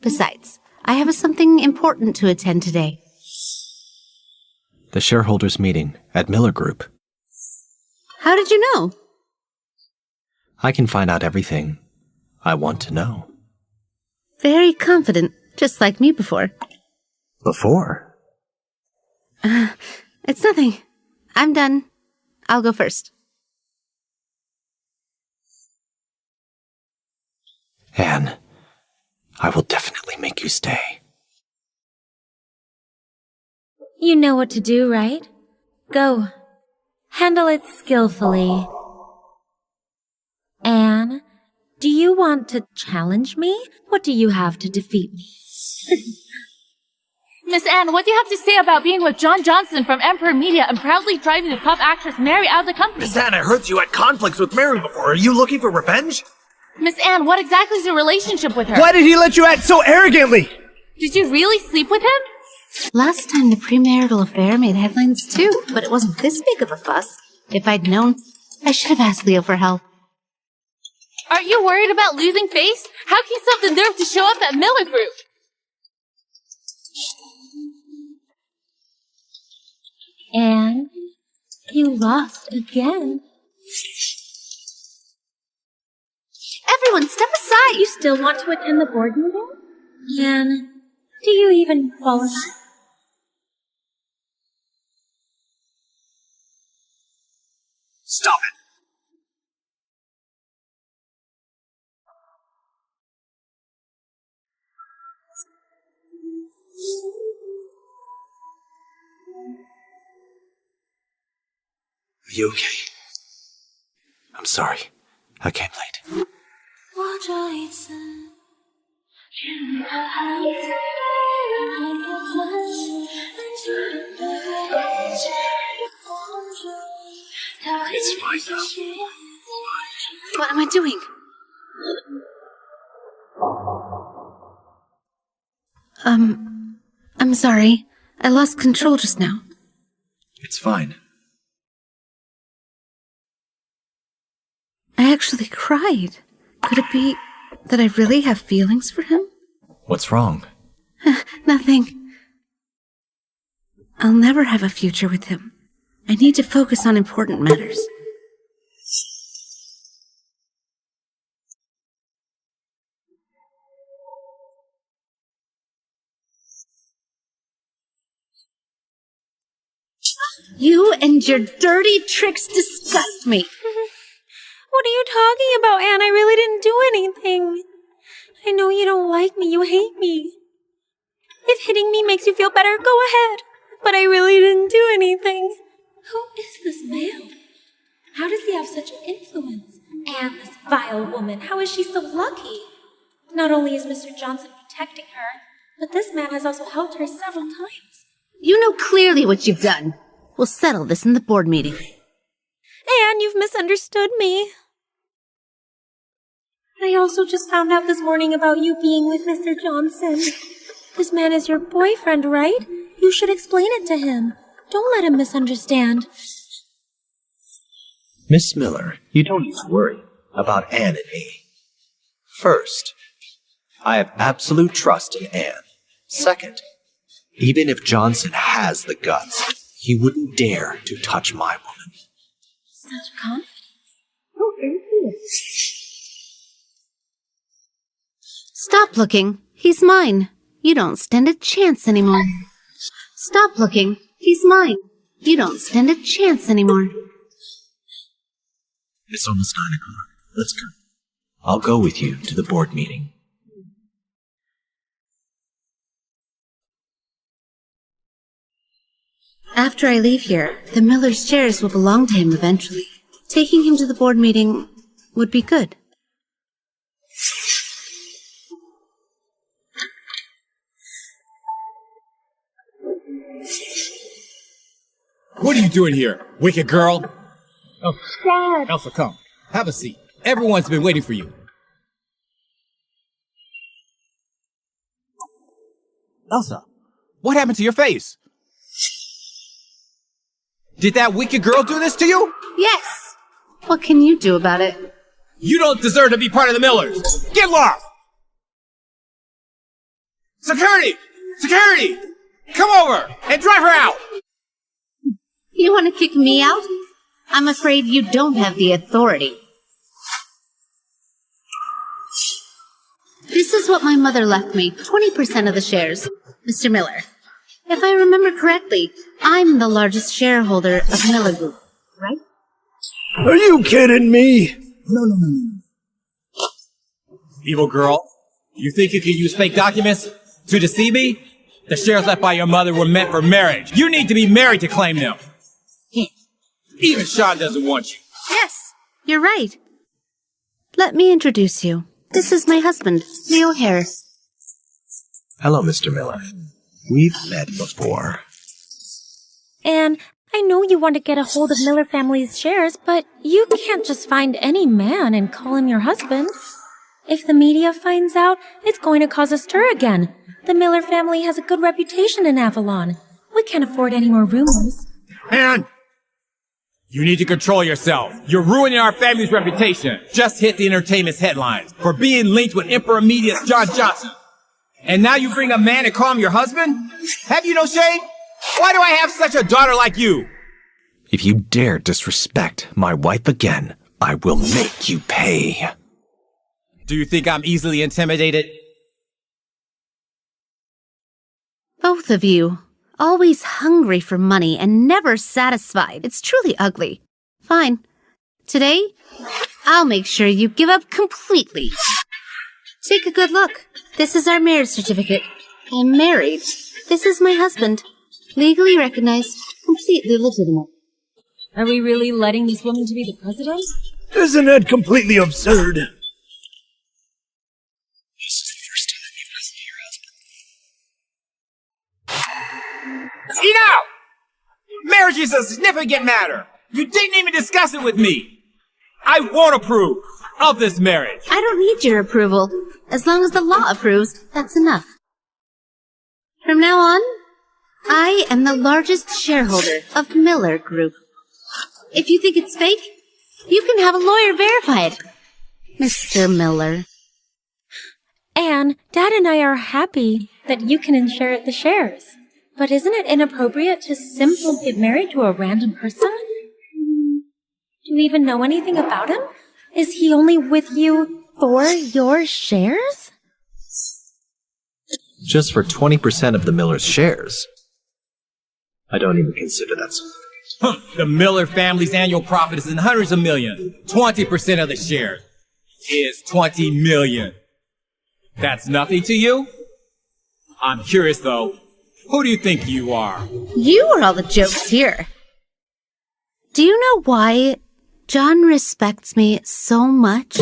Besides, I have something important to attend today. The shareholders' meeting at Miller Group. How did you know? I can find out everything I want to know. Very confident, just like me before. Before? It's nothing. I'm done. I'll go first. Anne, I will definitely make you stay. You know what to do, right? Go. Handle it skillfully. Anne, do you want to challenge me? What do you have to defeat me? Miss Anne, what do you have to say about being with John Johnson from Emperor Media and proudly driving the pop actress Mary out of the company? Miss Anne, I heard you had conflicts with Mary before. Are you looking for revenge? Miss Anne, what exactly is your relationship with her? Why did he let you act so arrogantly? Did you really sleep with him? Last time the premarital affair made headlines too, but it wasn't this big of a fuss. If I'd known, I should have asked Leo for help. Aren't you worried about losing face? How can you still have the nerve to show up at Miller Group? Anne, you lost again. Everyone, step aside! You still want to attend the board meeting? Anne, do you even qualify? Stop it! Are you okay? I'm sorry. I came late. It's fine now. What am I doing? I'm sorry. I lost control just now. It's fine. I actually cried. Could it be that I really have feelings for him? What's wrong? Nothing. I'll never have a future with him. I need to focus on important matters. You and your dirty tricks disgust me. What are you talking about, Anne? I really didn't do anything. I know you don't like me. You hate me. If hitting me makes you feel better, go ahead. But I really didn't do anything. Who is this man? How does he have such influence? And this vile woman, how is she so lucky? Not only is Mr. Johnson protecting her, but this man has also helped her several times. You know clearly what you've done. We'll settle this in the board meeting. And you've misunderstood me. I also just found out this morning about you being with Mr. Johnson. This man is your boyfriend, right? You should explain it to him. Don't let him misunderstand. Miss Miller, you don't need to worry about Anne and me. First, I have absolute trust in Anne. Second, even if Johnson has the guts, he wouldn't dare to touch my woman. Such confidence. Who is he? Stop looking. He's mine. You don't stand a chance anymore. Stop looking. He's mine. You don't stand a chance anymore. It's almost 9 o'clock. Let's go. I'll go with you to the board meeting. After I leave here, the Miller's shares will belong to him eventually. Taking him to the board meeting would be good. What are you doing here, wicked girl? Oh, Dad! Elsa, come. Have a seat. Everyone's been waiting for you. Elsa, what happened to your face? Did that wicked girl do this to you? Yes! What can you do about it? You don't deserve to be part of the Millers! Get lost! Security! Security! Come over and drive her out! You want to kick me out? I'm afraid you don't have the authority. This is what my mother left me, 20% of the shares. Mr. Miller, if I remember correctly, I'm the largest shareholder of Miller Group, right? Are you kidding me? No. Evil girl, you think you can use fake documents to deceive me? The shares left by your mother were meant for marriage. You need to be married to claim them. Even Shawn doesn't want you. Yes, you're right. Let me introduce you. This is my husband, Leo Harris. Hello, Mr. Miller. We've met before. And I know you want to get a hold of Miller family's shares, but you can't just find any man and call him your husband. If the media finds out, it's going to cause a stir again. The Miller family has a good reputation in Avalon. We can't afford any more rumors. And you need to control yourself. You're ruining our family's reputation. Just hit the entertainment's headlines for being linked with Emperor Media's John Johnson. And now you bring a man and call him your husband? Have you no shame? Why do I have such a daughter like you? If you dare disrespect my wife again, I will make you pay. Do you think I'm easily intimidated? Both of you. Always hungry for money and never satisfied. It's truly ugly. Fine. Today, I'll make sure you give up completely. Take a good look. This is our marriage certificate. I'm married. This is my husband. Legally recognized, completely legitimate. Are we really letting this woman to be the president? Isn't that completely absurd? This is the first time you've listened to your husband. Enough! Marriage is a significant matter. You didn't even discuss it with me. I won't approve of this marriage. I don't need your approval. As long as the law approves, that's enough. From now on, I am the largest shareholder of Miller Group. If you think it's fake, you can have a lawyer verify it. Mr. Miller. Anne, Dad and I are happy that you can inherit the shares. But isn't it inappropriate to simply get married to a random person? Do you even know anything about him? Is he only with you for your shares? Just for 20% of the Miller's shares. I don't even consider that so. The Miller family's annual profit is in hundreds of millions. 20% of the shares is 20 million. That's nothing to you? I'm curious, though. Who do you think you are? You are all the jokes here. Do you know why John respects me so much?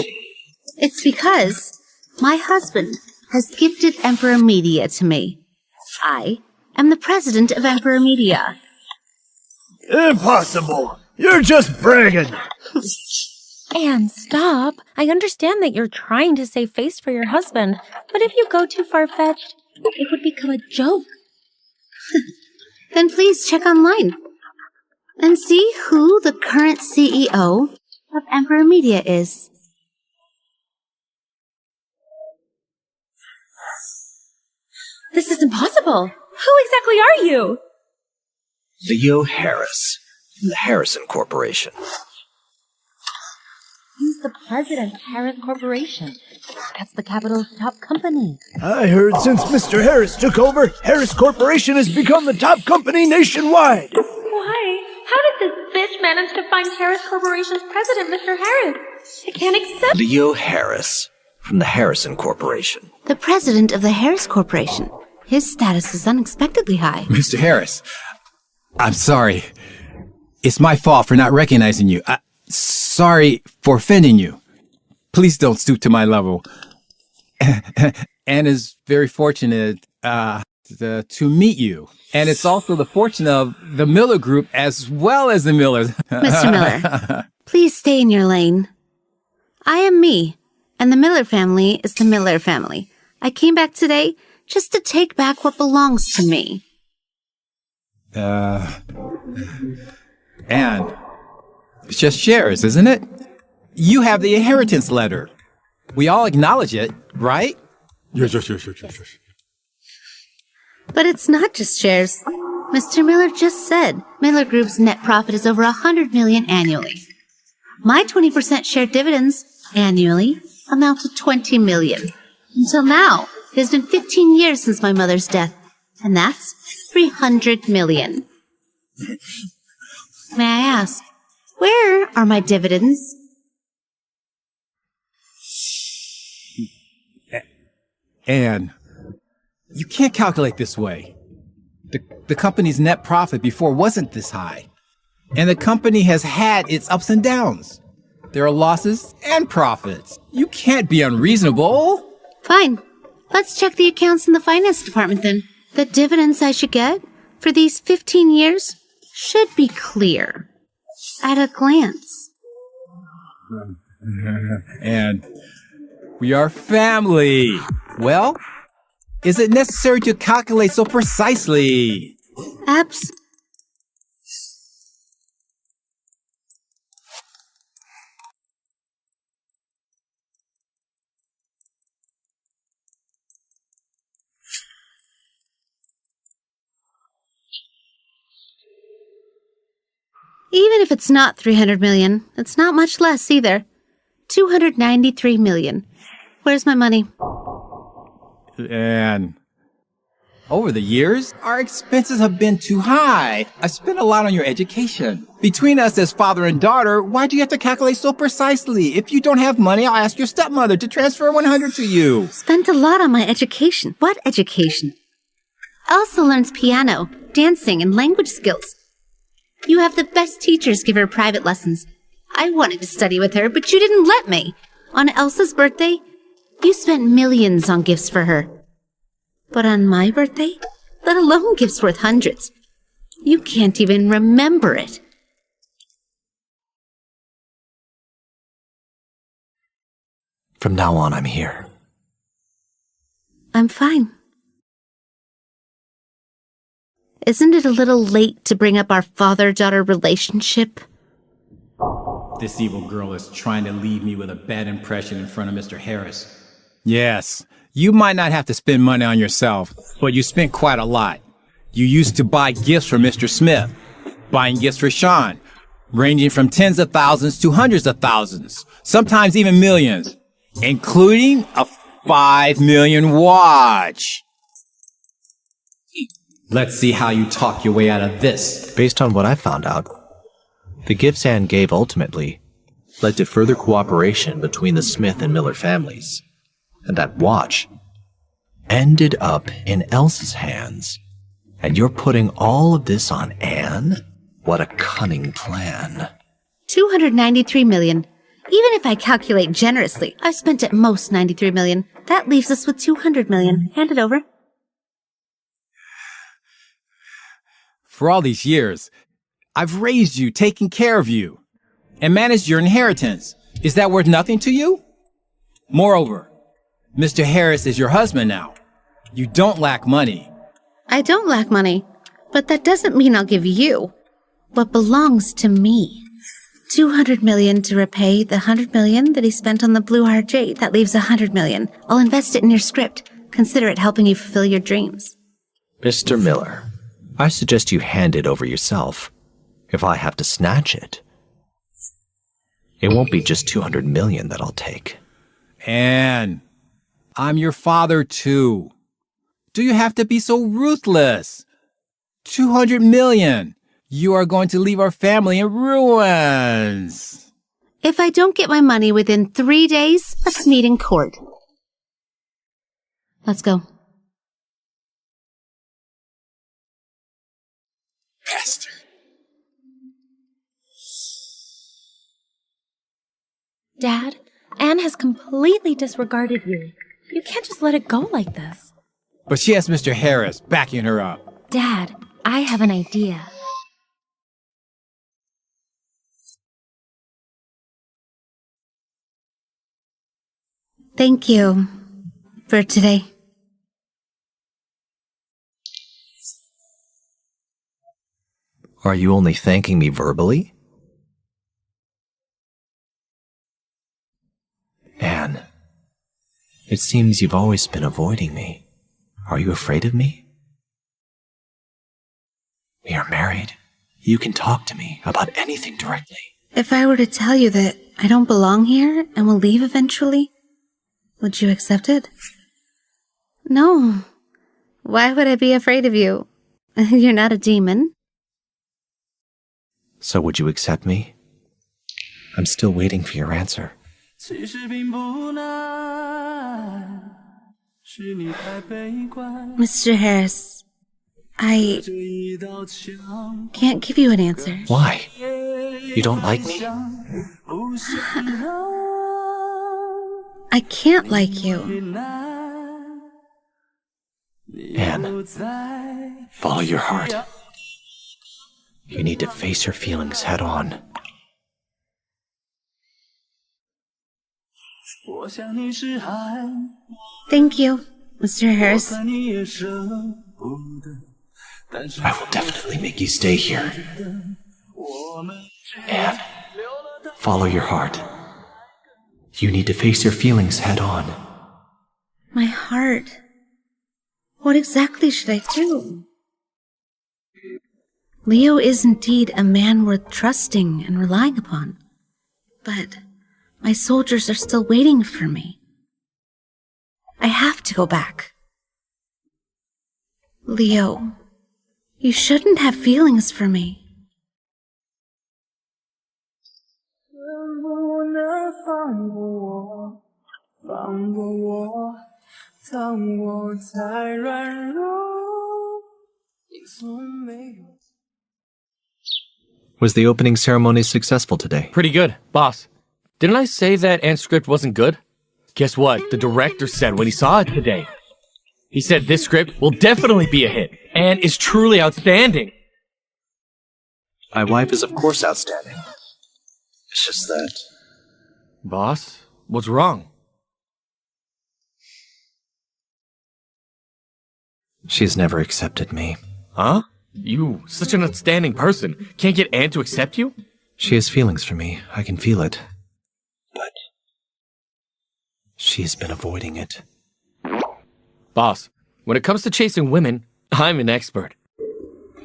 It's because my husband has gifted Emperor Media to me. I am the president of Emperor Media. Impossible! You're just bragging! Anne, stop. I understand that you're trying to save face for your husband, but if you go too far-fetched, it would become a joke. Then please check online and see who the current CEO of Emperor Media is. This is impossible. Who exactly are you? Leo Harris, from the Harrison Corporation. He's the president of Harris Corporation. That's the capital's top company. I heard since Mr. Harris took over, Harris Corporation has become the top company nationwide. Why? How did this bitch manage to find Harris Corporation's president, Mr. Harris? I can't accept— Leo Harris, from the Harrison Corporation. The president of the Harris Corporation. His status is unexpectedly high. Mr. Harris, I'm sorry. It's my fault for not recognizing you. Sorry for offending you. Please don't stoop to my level. Anne is very fortunate to meet you. And it's also the fortune of the Miller Group as well as the Millers. Mr. Miller, please stay in your lane. I am me, and the Miller family is the Miller family. I came back today just to take back what belongs to me. Anne, it's just shares, isn't it? You have the inheritance letter. We all acknowledge it, right? Yes. But it's not just shares. Mr. Miller just said Miller Group's net profit is over $100 million annually. My 20% share dividends annually amount to $20 million. Until now, it has been 15 years since my mother's death, and that's $300 million. May I ask, where are my dividends? Anne, you can't calculate this way. The company's net profit before wasn't this high. And the company has had its ups and downs. There are losses and profits. You can't be unreasonable. Fine. Let's check the accounts in the finance department then. The dividends I should get for these 15 years should be clear at a glance. And we are family. Well, is it necessary to calculate so precisely? Even if it's not $300 million, it's not much less either. $293 million. Where's my money? And over the years, our expenses have been too high. I spent a lot on your education. Between us as father and daughter, why do you have to calculate so precisely? If you don't have money, I'll ask your stepmother to transfer 100 to you. Spent a lot on my education. What education? Elsa learns piano, dancing, and language skills. You have the best teachers give her private lessons. I wanted to study with her, but you didn't let me. On Elsa's birthday, you spent millions on gifts for her. But on my birthday, let alone gifts worth hundreds, you can't even remember it. From now on, I'm here. I'm fine. Isn't it a little late to bring up our father-daughter relationship? This evil girl is trying to leave me with a bad impression in front of Mr. Harris. Yes, you might not have to spend money on yourself, but you spent quite a lot. You used to buy gifts for Mr. Smith, buying gifts for Shawn, ranging from tens of thousands to hundreds of thousands, sometimes even millions, including a $5 million watch. Let's see how you talk your way out of this. Based on what I found out, the gifts Anne gave ultimately led to further cooperation between the Smith and Miller families. And that watch ended up in Elsa's hands. And you're putting all of this on Anne? What a cunning plan. 293 million. Even if I calculate generously, I've spent at most 93 million. That leaves us with 200 million. Hand it over. For all these years, I've raised you, taken care of you, and managed your inheritance. Is that worth nothing to you? Moreover, Mr. Harris is your husband now. You don't lack money. I don't lack money, but that doesn't mean I'll give you what belongs to me. 200 million to repay the 100 million that he spent on the Blue Heart Jade. That leaves 100 million. I'll invest it in your script. Consider it helping you fulfill your dreams. Mr. Miller, I suggest you hand it over yourself. If I have to snatch it, it won't be just 200 million that I'll take. Anne, I'm your father too. Do you have to be so ruthless? 200 million. You are going to leave our family in ruins. If I don't get my money within 3 days, let's meet in court. Let's go. Bastard. Dad, Anne has completely disregarded you. You can't just let it go like this. But she has Mr. Harris backing her up. Dad, I have an idea. Thank you for today. Are you only thanking me verbally? Anne, it seems you've always been avoiding me. Are you afraid of me? We are married. You can talk to me about anything directly. If I were to tell you that I don't belong here and will leave eventually, would you accept it? No. Why would I be afraid of you? You're not a demon. So would you accept me? I'm still waiting for your answer. Mr. Harris, I can't give you an answer. Why? You don't like me? I can't like you. Anne, follow your heart. You need to face your feelings head on. Thank you, Mr. Harris. I will definitely make you stay here. Anne, follow your heart. You need to face your feelings head on. My heart. What exactly should I do? Leo is indeed a man worth trusting and relying upon. But my soldiers are still waiting for me. I have to go back. Leo, you shouldn't have feelings for me. Was the opening ceremony successful today? Pretty good, boss. Didn't I say that Anne's script wasn't good? Guess what? The director said when he saw it today. He said this script will definitely be a hit. Anne is truly outstanding. My wife is of course outstanding. It's just that... Boss, what's wrong? She's never accepted me. Huh? You, such an outstanding person, can't get Anne to accept you? She has feelings for me. I can feel it. But she's been avoiding it. Boss, when it comes to chasing women, I'm an expert.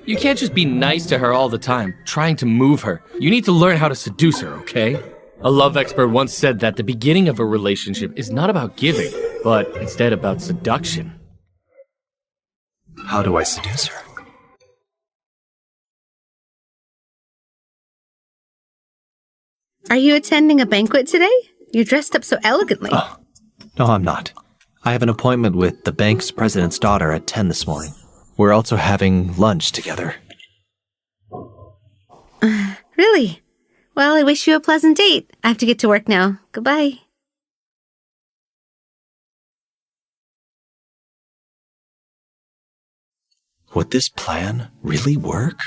You can't just be nice to her all the time, trying to move her. You need to learn how to seduce her, okay? A love expert once said that the beginning of a relationship is not about giving, but instead about seduction. How do I seduce her? Are you attending a banquet today? You're dressed up so elegantly. Oh, no, I'm not. I have an appointment with the bank's president's daughter at 10 this morning. We're also having lunch together. Really? Well, I wish you a pleasant date. I have to get to work now. Goodbye. Would this plan really work?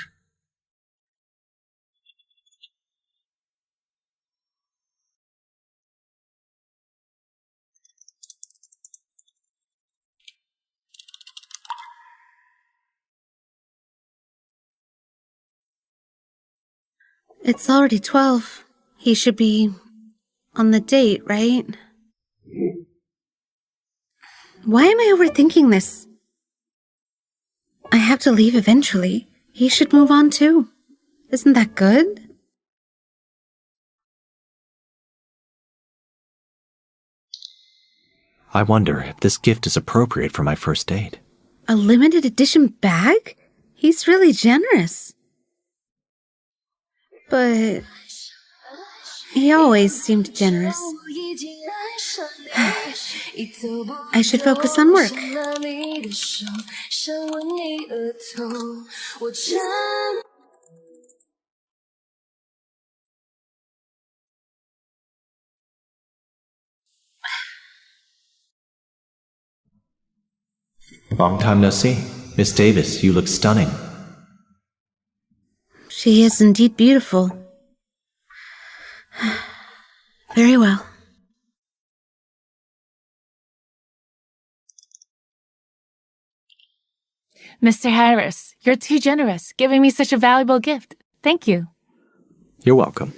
It's already 12. He should be on the date, right? Why am I overthinking this? I have to leave eventually. He should move on too. Isn't that good? I wonder if this gift is appropriate for my first date. A limited edition bag? He's really generous. But he always seemed generous. I should focus on work. Long time no see. Miss Davis, you look stunning. She is indeed beautiful. Very well. Mr. Harris, you're too generous, giving me such a valuable gift. Thank you. You're welcome.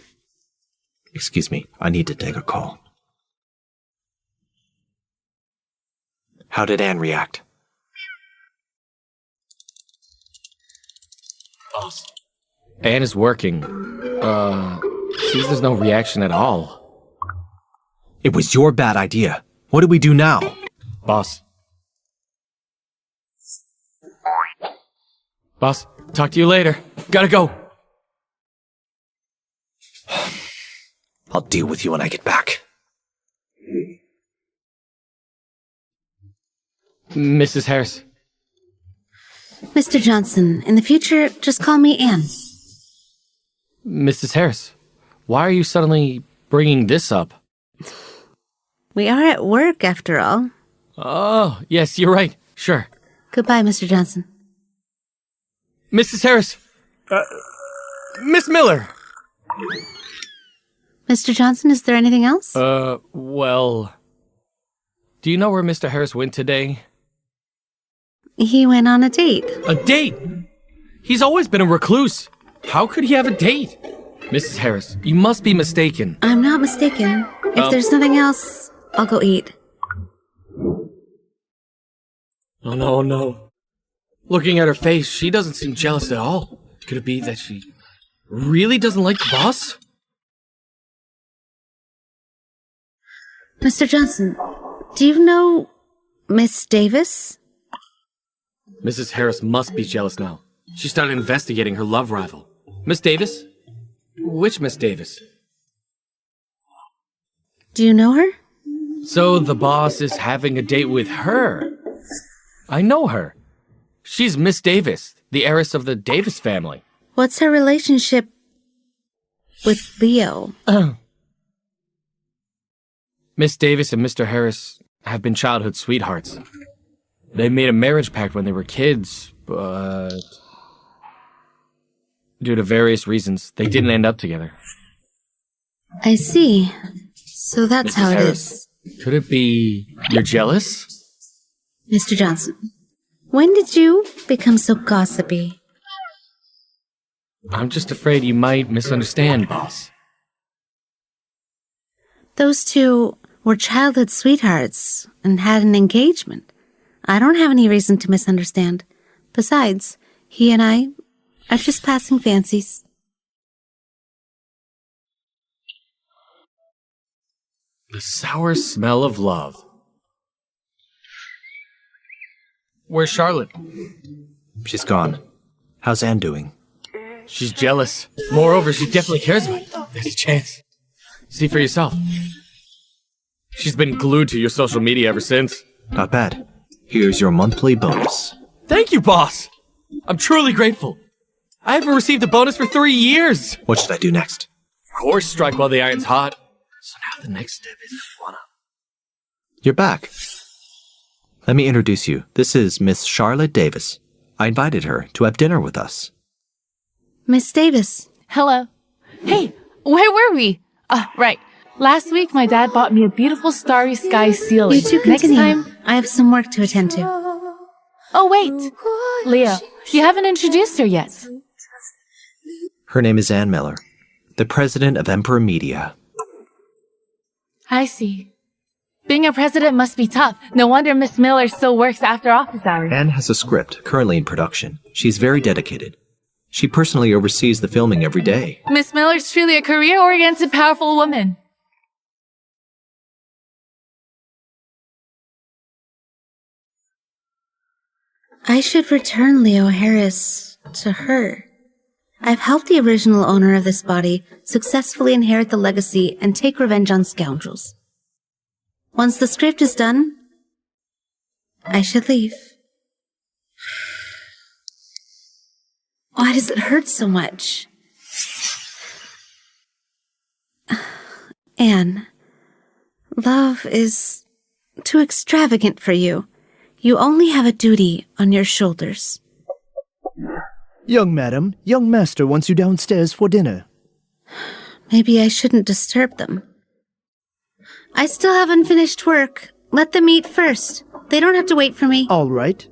Excuse me, I need to take a call. How did Anne react? Boss. Anne is working. Seems there's no reaction at all. It was your bad idea. What do we do now? Boss. Boss, talk to you later. Gotta go. I'll deal with you when I get back. Mrs. Harris. Mr. Johnson, in the future, just call me Anne. Mrs. Harris, why are you suddenly bringing this up? We are at work, after all. Oh, yes, you're right. Sure. Goodbye, Mr. Johnson. Mrs. Harris! Miss Miller! Mr. Johnson, is there anything else? Well... Do you know where Mr. Harris went today? He went on a date. A date? He's always been a recluse. How could he have a date? Mrs. Harris, you must be mistaken. I'm not mistaken. If there's nothing else, I'll go eat. Oh, no. Looking at her face, she doesn't seem jealous at all. Could it be that she really doesn't like the boss? Mr. Johnson, do you know Miss Davis? Mrs. Harris must be jealous now. She started investigating her love rival. Miss Davis? Which Miss Davis? Do you know her? So the boss is having a date with her. I know her. She's Miss Davis, the heiress of the Davis family. What's her relationship with Leo? Miss Davis and Mr. Harris have been childhood sweethearts. They made a marriage pact when they were kids, but... due to various reasons, they didn't end up together. I see. So that's Mrs. how it Harris, is. Could it be you're jealous? Mr. Johnson, when did you become so gossipy? I'm just afraid you might misunderstand, boss. Those two were childhood sweethearts and had an engagement. I don't have any reason to misunderstand. Besides, he and I are just passing fancies. The sour smell of love. Where's Charlotte? She's gone. How's Anne doing? She's jealous. Moreover, she definitely cares about you. There's a chance. See for yourself. She's been glued to your social media ever since. Not bad. Here's your monthly bonus. Thank you, boss. I'm truly grateful. I haven't received a bonus for 3 years. What should I do next? Of course, strike while the iron's hot. So now the next step is wanna. You're back. Let me introduce you. This is Miss Charlotte Davis. I invited her to have dinner with us. Miss Davis. Hello. Hey, where were we? Right. Last week, my dad bought me a beautiful starry sky ceiling. You two continue. Next time, I have some work to attend to. Oh, wait. Leo, you haven't introduced her yet. Her name is Ann Miller, the president of Emperor Media. I see. Being a president must be tough. No wonder Miss Miller still works after office hours. Ann has a script currently in production. She's very dedicated. She personally oversees the filming every day. Miss Miller's truly a career-oriented, powerful woman. I should return Leo Harris to her. I've helped the original owner of this body successfully inherit the legacy and take revenge on scoundrels. Once the script is done, I should leave. Why does it hurt so much? Anne, love is too extravagant for you. You only have a duty on your shoulders. Young madam, young master wants you downstairs for dinner. Maybe I shouldn't disturb them. I still haven't finished work. Let them eat first. They don't have to wait for me. All right.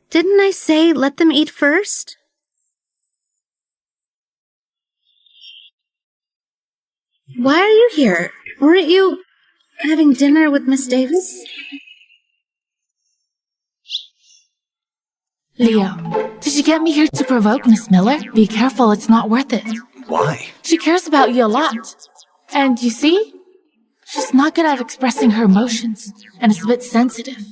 Didn't I say let them eat first? Why are you here? Weren't you having dinner with Miss Davis? Leo, did you get me here to provoke Miss Miller? Be careful, it's not worth it. Why? She cares about you a lot. And you see? She's not good at expressing her emotions, and is a bit sensitive.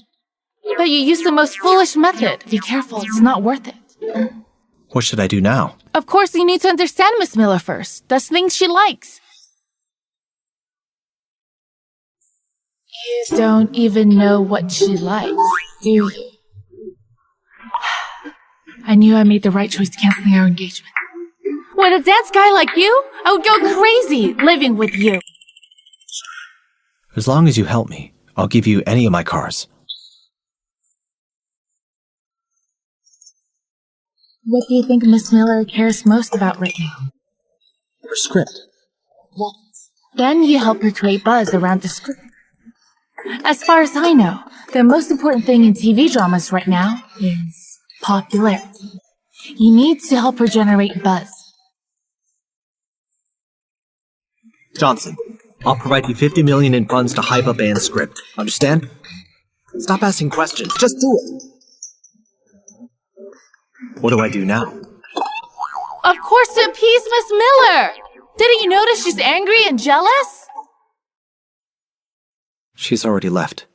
But you use the most foolish method. Be careful, it's not worth it. What should I do now? Of course, you need to understand Miss Miller first. That's things she likes. You don't even know what she likes, do you? I knew I made the right choice canceling our engagement. With a dance guy like you, I would go crazy living with you. As long as you help me, I'll give you any of my cars. What do you think Miss Miller cares most about right now? Her script. Then you help her create buzz around the script. As far as I know, the most important thing in TV dramas right now is popularity. You need to help her generate buzz. Johnson, I'll provide you $50 million in funds to hype up Anne's script. Understand? Stop asking questions. Just do it. What do I do now? Of course, to appease Miss Miller! Didn't you notice she's angry and jealous? She's already left.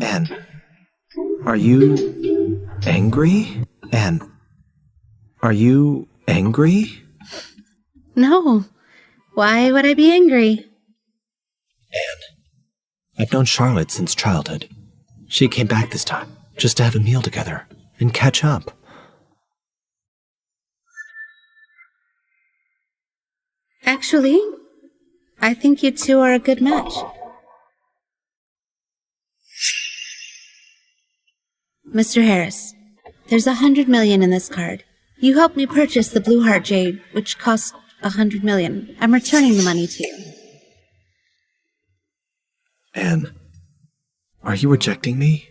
Anne, are you angry? Anne, are you angry? No. Why would I be angry? Anne, I've known Charlotte since childhood. She came back this time, just to have a meal together and catch up. Actually, I think you two are a good match. Mr. Harris, there's $100 million in this card. You helped me purchase the Blue Heart Jade, which cost $100 million. I'm returning the money to you. Anne, are you rejecting me?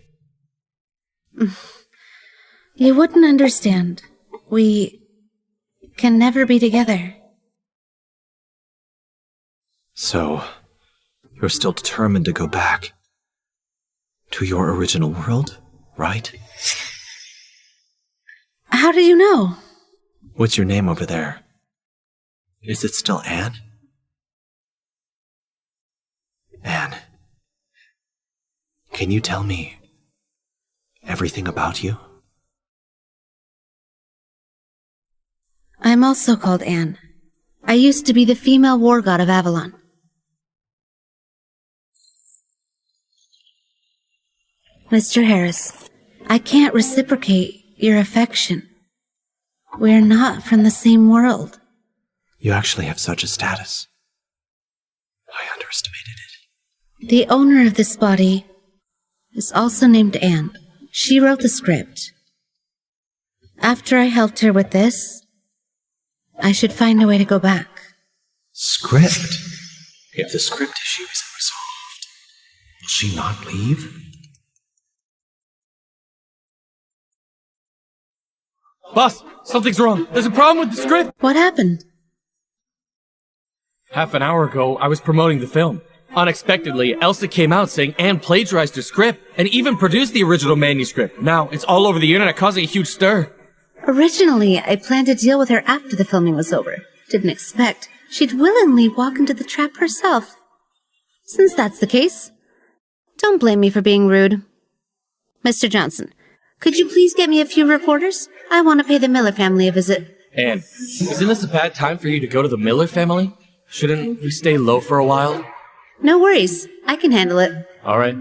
You wouldn't understand. We can never be together. So, you're still determined to go back to your original world, right? How do you know? What's your name over there? Is it still Anne? Anne, can you tell me everything about you? I'm also called Anne. I used to be the female war god of Avalon. Mr. Harris, I can't reciprocate your affection. We're not from the same world. You actually have such a status. I underestimated it. The owner of this body is also named Anne. She wrote the script. After I helped her with this, I should find a way to go back. Script? If the script issue isn't resolved, will she not leave? Boss, something's wrong. There's a problem with the script. What happened? Half an hour ago, I was promoting the film. Unexpectedly, Elsa came out saying Anne plagiarized her script and even produced the original manuscript. Now, it's all over the internet causing a huge stir. Originally, I planned to deal with her after the filming was over. Didn't expect she'd willingly walk into the trap herself. Since that's the case, don't blame me for being rude. Mr. Johnson, could you please get me a few reporters? I want to pay the Miller family a visit. Anne, isn't this a bad time for you to go to the Miller family? Shouldn't we stay low for a while? No worries. I can handle it. All right.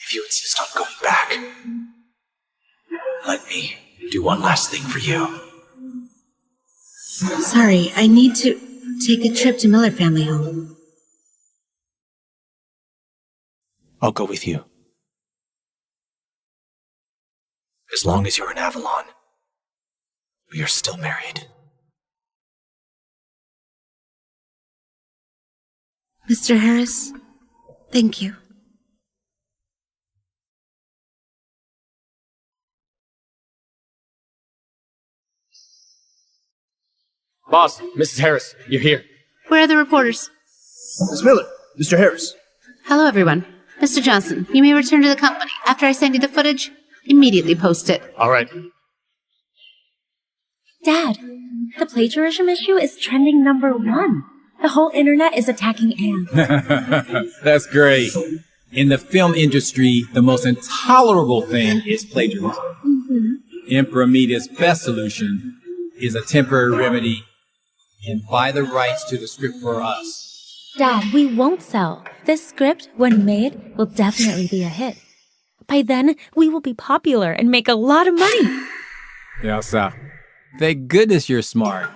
If you insist on going back, let me do one last thing for you. Sorry, I need to take a trip to Miller family home. I'll go with you. As long as you're in Avalon, we are still married. Mr. Harris, thank you. Boss, Mrs. Harris, you're here. Where are the reporters? Miss Miller, Mr. Harris. Hello, everyone. Mr. Johnson, you may return to the company. After I send you the footage, immediately post it. All right. Dad, the plagiarism issue is trending #1. The whole internet is attacking Anne. That's great. In the film industry, the most intolerable thing is plagiarism. Emperor Media's best solution is a temporary remedy and buy the rights to the script for us. Dad, we won't sell. This script, when made, will definitely be a hit. By then, we will be popular and make a lot of money. Elsa, thank goodness you're smart.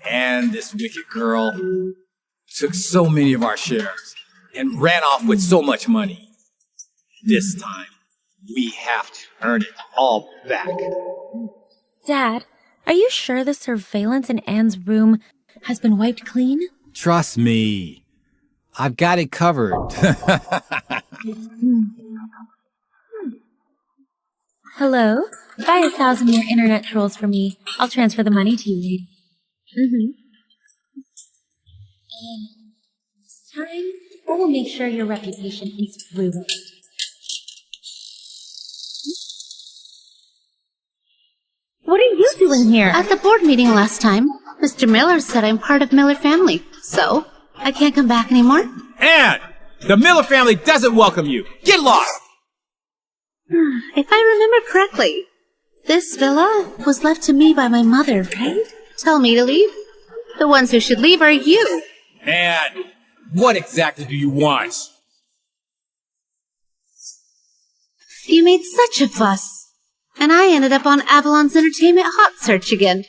And this wicked girl took so many of our shares and ran off with so much money. This time, we have to earn it all back. Dad, are you sure the surveillance in Anne's room has been wiped clean? Trust me. I've got it covered. Hello? Buy 1,000 more internet trolls for me. I'll transfer the money to you, lady. And this time, we will make sure your reputation is ruined. What are you doing here? At the board meeting last time, Mr. Miller said I'm part of Miller family. So, I can't come back anymore? Anne! The Miller family doesn't welcome you! Get lost! If I remember correctly, this villa was left to me by my mother, right? Tell me to leave? The ones who should leave are you. Anne, what exactly do you want? You made such a fuss. And I ended up on Avalon's entertainment hot search again.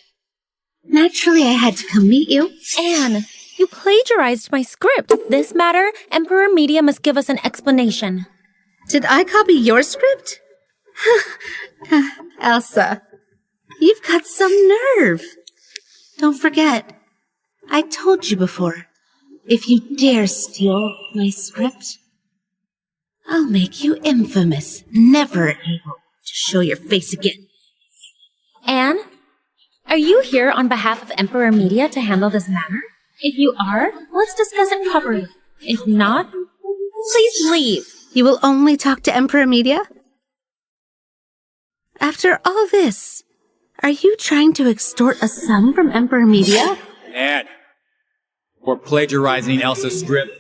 Naturally, I had to come meet you. Anne, you plagiarized my script. This matter, Emperor Media must give us an explanation. Did I copy your script? Elsa, you've got some nerve. Don't forget, I told you before, if you dare steal my script, I'll make you infamous, never able to show your face again. Anne, are you here on behalf of Emperor Media to handle this matter? If you are, let's discuss it properly. If not, please leave. You will only talk to Emperor Media? After all this, are you trying to extort a sum from Emperor Media? Anne, for plagiarizing Elsa's script,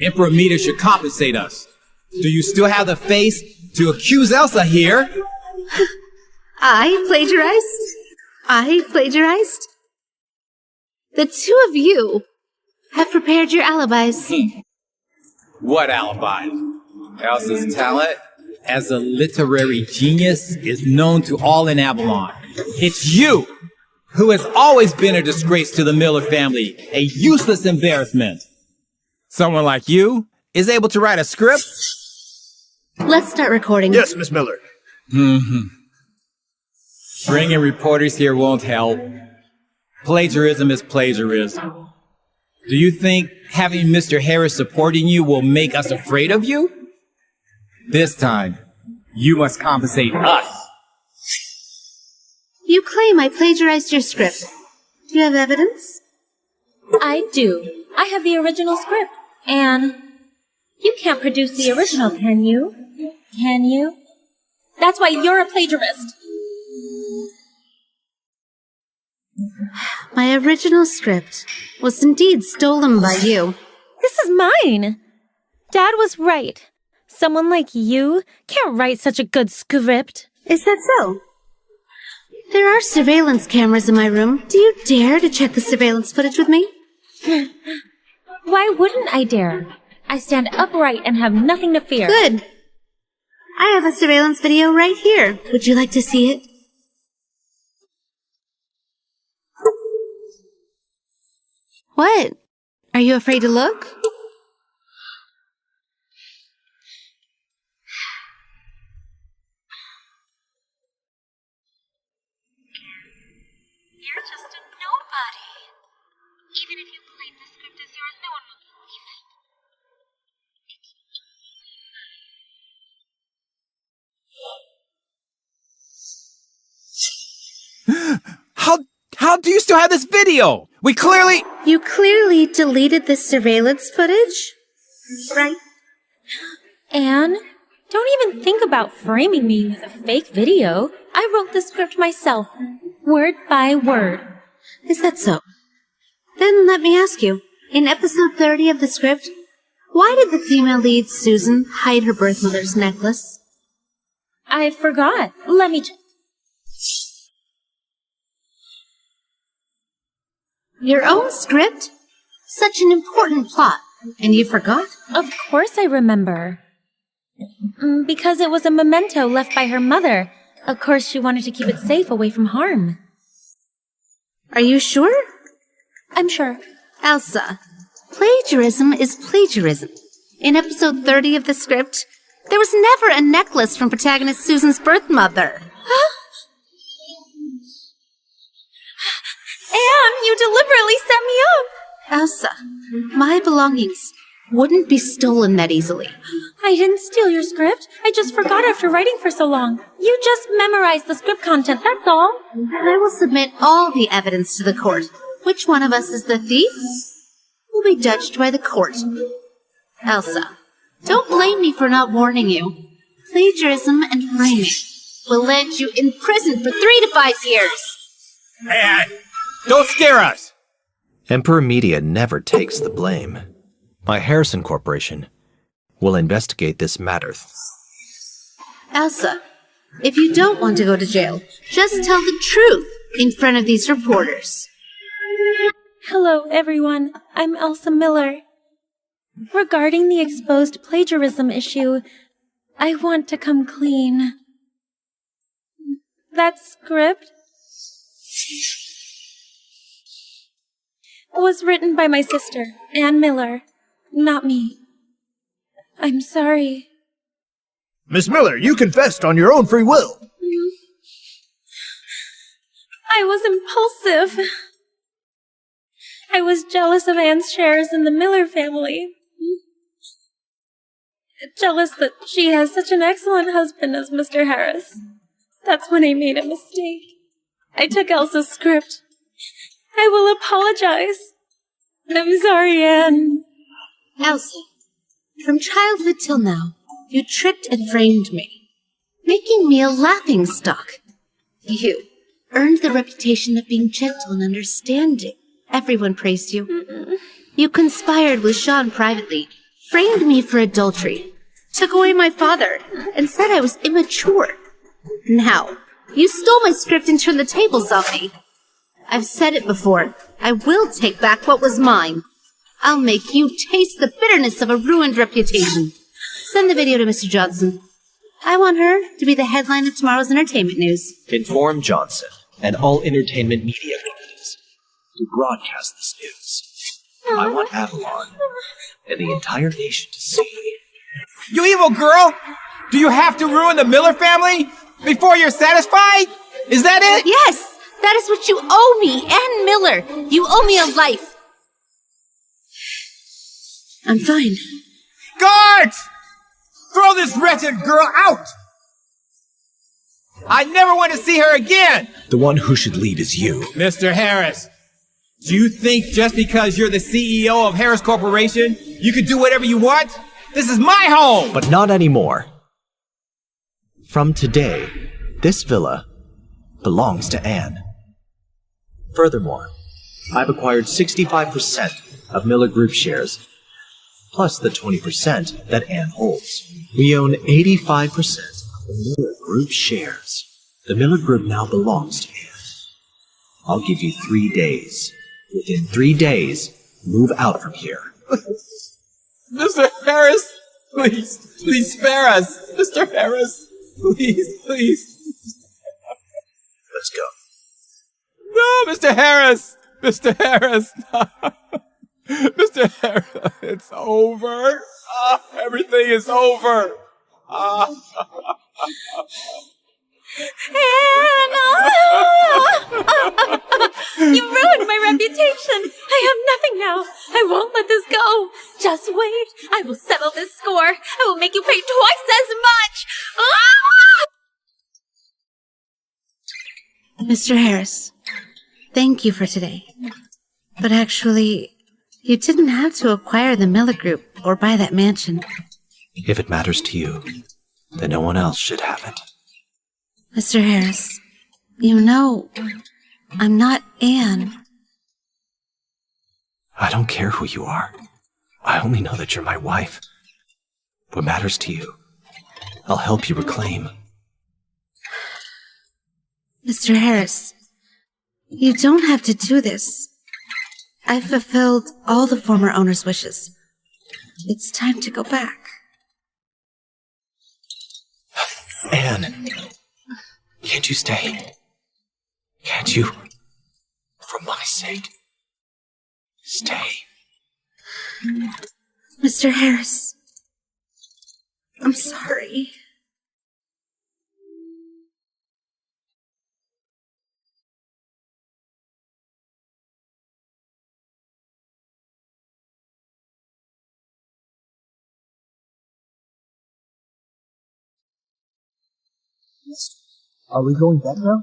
Emperor Media should compensate us. Do you still have the face to accuse Elsa here? I plagiarized? I plagiarized? The two of you have prepared your alibis. What alibi? Elsa's talent as a literary genius is known to all in Avalon. It's you who has always been a disgrace to the Miller family, a useless embarrassment. Someone like you is able to write a script? Let's start recording. Yes, Miss Miller. Bringing reporters here won't help. Plagiarism is plagiarism. Do you think having Mr. Harris supporting you will make us afraid of you? This time, you must compensate us. You claim I plagiarized your script. Do you have evidence? I do. I have the original script. Anne, you can't produce the original, can you? Can you? That's why you're a plagiarist. My original script was indeed stolen by you. This is mine. Dad was right. Someone like you can't write such a good script. Is that so? There are surveillance cameras in my room. Do you dare to check the surveillance footage with me? Why wouldn't I dare? I stand upright and have nothing to fear. Good. I have a surveillance video right here. Would you like to see it? What? Are you afraid to look? You're just a nobody. Even if you claim the script is yours, no one will How do you still have this video? You clearly deleted the surveillance footage? Right? Anne, don't even think about framing me with a fake video. I wrote the script myself, word by word. Is that so? Then let me ask you, in episode 30 of the script, why did the female lead, Susan, hide her birth mother's necklace? I forgot. Let me check. Your own script? Such an important plot, and you forgot? Of course I remember. Because it was a memento left by her mother. Of course she wanted to keep it safe away from harm. Are you sure? I'm sure. Elsa, plagiarism is plagiarism. In episode 30 of the script, there was never a necklace from protagonist Susan's birth mother. Anne, you deliberately set me up! Elsa, my belongings wouldn't be stolen that easily. I didn't steal your script. I just forgot after writing for so long. You just memorized the script content, that's all. And I will submit all the evidence to the court. Which one of us is the thief will be judged by the court. Elsa, don't blame me for not warning you. Plagiarism and framing will land you in prison for 3 to 5 years. Anne, don't scare us! Emperor Media never takes the blame. My Harrison Corporation will investigate this matter. Elsa, if you don't want to go to jail, just tell the truth in front of these reporters. Hello, everyone. I'm Elsa Miller. Regarding the exposed plagiarism issue, I want to come clean. That script was written by my sister, Anne Miller, not me. I'm sorry. Miss Miller, you confessed on your own free will. I was impulsive. I was jealous of Anne's shares in the Miller family. Jealous that she has such an excellent husband as Mr. Harris. That's when I made a mistake. I took Elsa's script. I will apologize. I'm sorry, Anne. Elsa, from childhood till now, you tricked and framed me, making me a laughingstock. You earned the reputation of being gentle and understanding. Everyone praised you. You conspired with Shawn privately, framed me for adultery, took away my father, and said I was immature. Now, You stole my script and turned the tables on me. I've said it before. I will take back what was mine. I'll make you taste the bitterness of a ruined reputation. Send the video to Mr. Johnson. I want her to be the headline of tomorrow's entertainment news. Inform Johnson and all entertainment media companies to broadcast this news. I want Avalon and the entire nation to see. You evil girl! Do you have to ruin the Miller family before you're satisfied? Is that it? Yes! That is what you owe me and Miller. You owe me a life. I'm fine. Guards! Throw this wretched girl out! I never want to see her again! The one who should leave is you. Mr. Harris, do you think just because you're the CEO of Harris Corporation, you can do whatever you want? This is my home! But not anymore. From today, this villa belongs to Anne. Furthermore, I've acquired 65% of Miller Group shares, plus the 20% that Anne holds. We own 85% of the Miller Group shares. The Miller Group now belongs to Anne. I'll give you 3 days. Within 3 days, move out from here. Mr. Harris, please spare us. Mr. Harris, please. Let's go. No, Mr. Harris! Mr. Harris! Mr. Harris, it's over. Everything is over. Anna! You ruined my reputation. I have nothing now. I won't let this go. Just wait. I will settle this score. I will make you pay twice as much. Mr. Harris, thank you for today. But actually, you didn't have to acquire the Miller Group or buy that mansion. If it matters to you, then no one else should have it. Mr. Harris, you know, I'm not Anne. I don't care who you are. I only know that you're my wife. What matters to you, I'll help you reclaim. Mr. Harris, you don't have to do this. I've fulfilled all the former owner's wishes. It's time to go back. Anne, can't you stay? Can't you? For my sake, stay. Mr. Harris, I'm sorry. Are we going back now?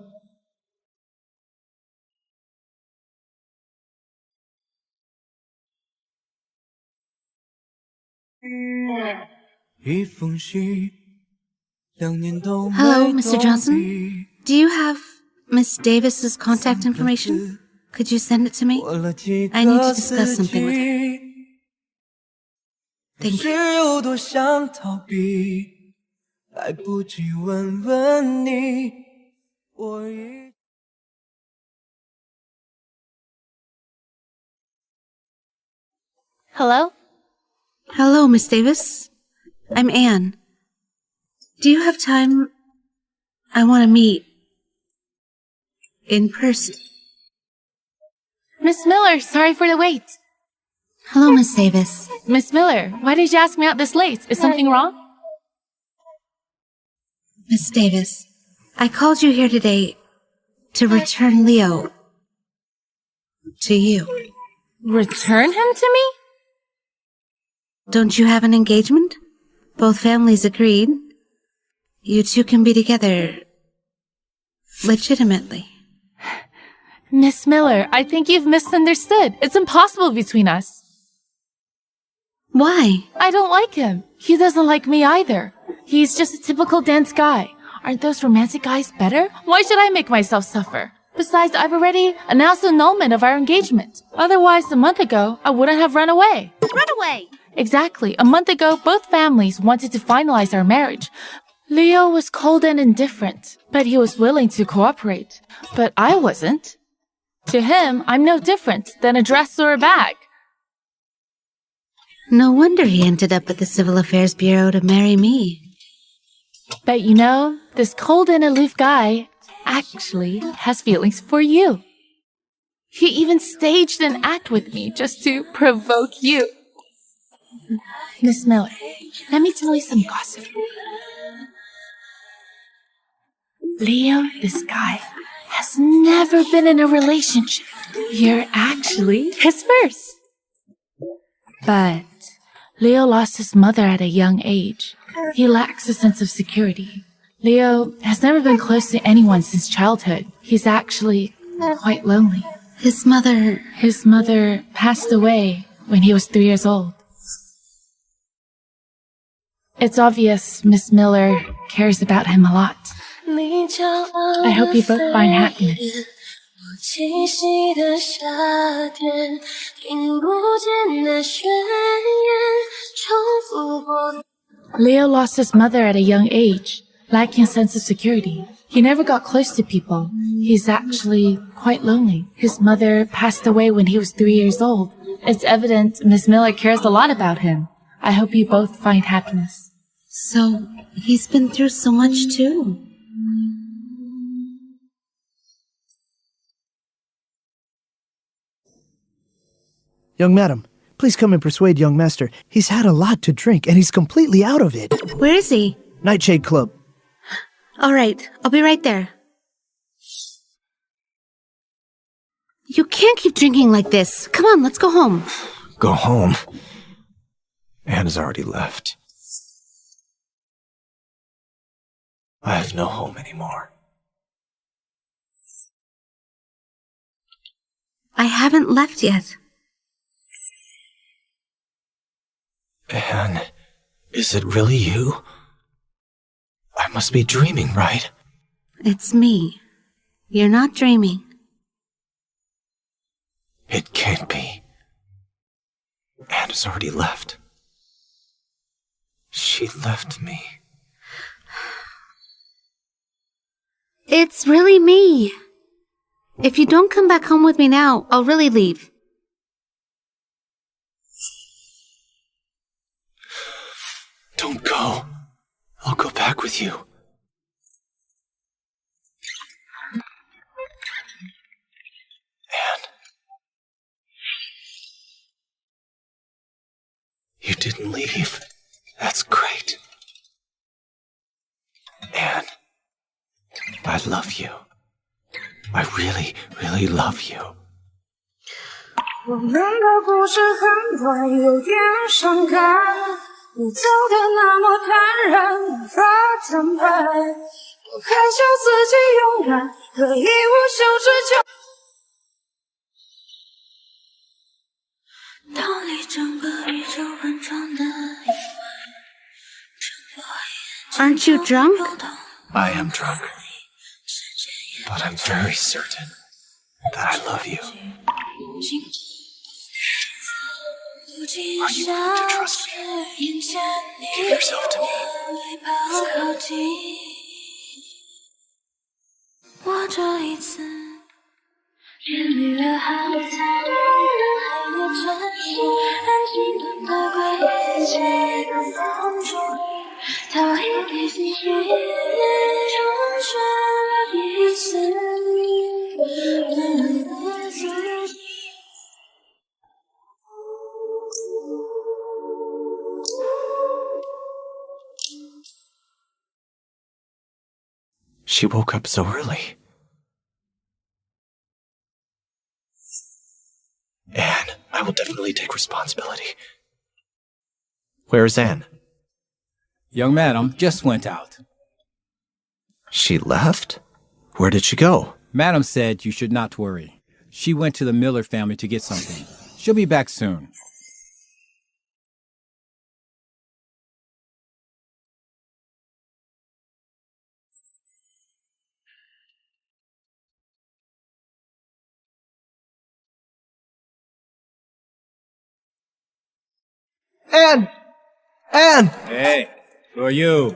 Hello, Mr. Johnson. Do you have Miss Davis's contact information? Could you send it to me? I need to discuss something with her. Thank you. 来不及问问你，我已。Hello? Hello, Miss Davis. I'm Anne. Do you have time? I want to meet in person. Miss Miller, sorry for the wait. Hello, Miss Davis. Miss Miller, why did you ask me out this late? Is something wrong? Miss Davis, I called you here today to return Leo to you. Return him to me? Don't you have an engagement? Both families agreed. You two can be together legitimately. Miss Miller, I think you've misunderstood. It's impossible between us. Why? I don't like him. He doesn't like me either. He's just a typical dense guy. Aren't those romantic guys better? Why should I make myself suffer? Besides, I've already announced the annulment of our engagement. Otherwise, a month ago, I wouldn't have run away. Run away! Exactly. A month ago, both families wanted to finalize our marriage. Leo was cold and indifferent, but he was willing to cooperate. But I wasn't. To him, I'm no different than a dress or a bag. No wonder he ended up at the Civil Affairs Bureau to marry me. But you know, this cold and aloof guy actually has feelings for you. He even staged an act with me just to provoke you. Miss Miller, let me tell you some gossip. Leo, this guy, has never been in a relationship. You're actually his first. But Leo lost his mother at a young age. He lacks a sense of security. Leo has never been close to anyone since childhood. He's actually quite lonely. His mother passed away when he was 3 years old. It's obvious Miss Miller cares about him a lot. I hope you both find happiness. Leo lost his mother at a young age, lacking a sense of security. He never got close to people. He's actually quite lonely. His mother passed away when he was 3 years old. It's evident Miss Miller cares a lot about him. I hope you both find happiness. So, he's been through so much too. Young madam, please come and persuade young master. He's had a lot to drink and he's completely out of it. Where is he? Nightshade Club. All right, I'll be right there. You can't keep drinking like this. Come on, let's go home. Go home? Anne has already left. I have no home anymore. I haven't left yet. Anne, is it really you? I must be dreaming, right? It's me. You're not dreaming. It can't be. Anne has already left. She left me. It's really me. If you don't come back home with me now, I'll really leave. Don't go. I'll go back with you. Anne. You didn't leave. That's great. Anne. I love you. I really, really love you. 我们的故事很短，有点伤感。你走的那么坦然，无法坦白。我还笑自己勇敢，可以无休止就。逃离整个宇宙笨重的意外。 Aren't you drunk? I am drunk. But I'm very certain that I love you. Are you going to trust me? Give yourself to me. 我这一次远离了好太多人海的城市，安静的归一切的风中，逃离给心绪中选了彼此。 She woke up so early. Anne, I will definitely take responsibility. Where is Anne? Young madam just went out. She left? Where did she go? Madam said you should not worry. She went to the Miller family to get something. She'll be back soon. Anne! Anne! Hey, who are you?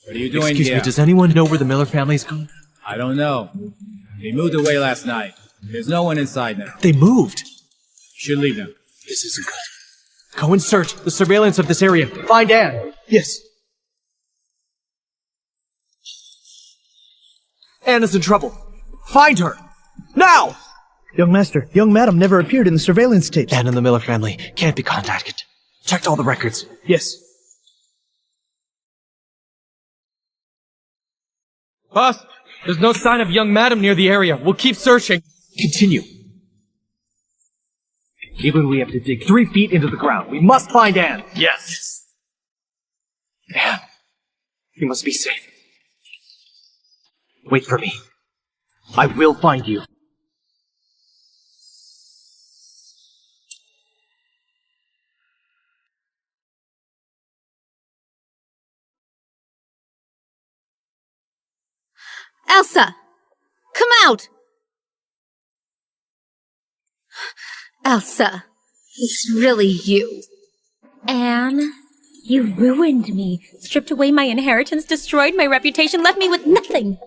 What are you doing Excuse here? me, does anyone know where the Miller family's gone? I don't know. They moved away last night. There's no one inside now. They moved. You should leave now. This isn't good. Go and search the surveillance of this area. Find Anne. Yes. Anne is in trouble. Find her. Now! Young master, young madam never appeared in the surveillance tapes. Anne and the Miller family can't be contacted. Checked all the records. Yes. Boss, there's no sign of young madam near the area. We'll keep searching. Continue. Even we have to dig 3 feet into the ground. We must find Anne. Yes. Anne, you must be safe. Wait for me. I will find you. Elsa! Come out! Elsa, it's really you. Anne, you ruined me. Stripped away my inheritance, destroyed my reputation, left me with nothing.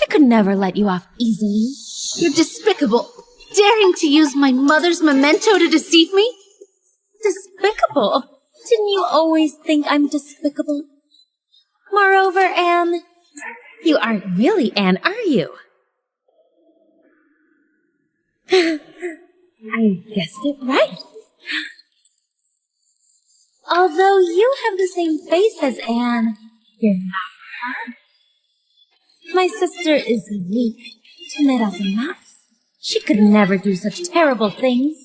I could never let you off easily. You're despicable. Daring to use my mother's memento to deceive me? Despicable? Didn't you always think I'm despicable? Moreover, Anne, you aren't really Anne, are you? I guessed it right. Although you have the same face as Anne, you're not her. My sister is weak, timid as a mouse. She could never do such terrible things.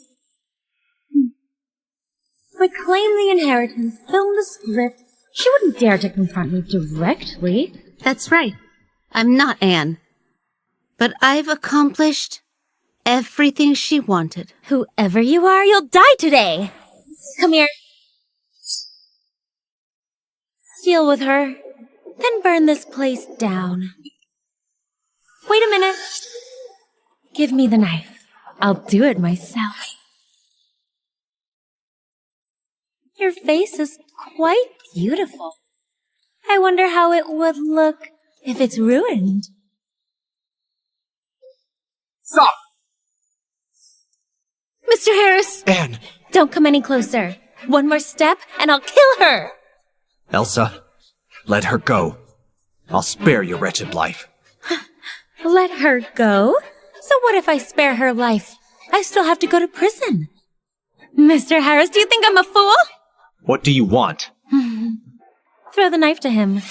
Reclaim the inheritance, film the script. She wouldn't dare to confront me directly. That's right. I'm not Anne. But I've accomplished everything she wanted. Whoever you are, you'll die today. Come here. Deal with her, then burn this place down. Wait a minute. Give me the knife. I'll do it myself. Your face is quite beautiful. I wonder how it would look if it's ruined. Stop! Mr. Harris! Anne! Don't come any closer. One more step and I'll kill her! Elsa, let her go. I'll spare your wretched life. Let her go? So what if I spare her life? I still have to go to prison. Mr. Harris, do you think I'm a fool? What do you want? Throw the knife to him.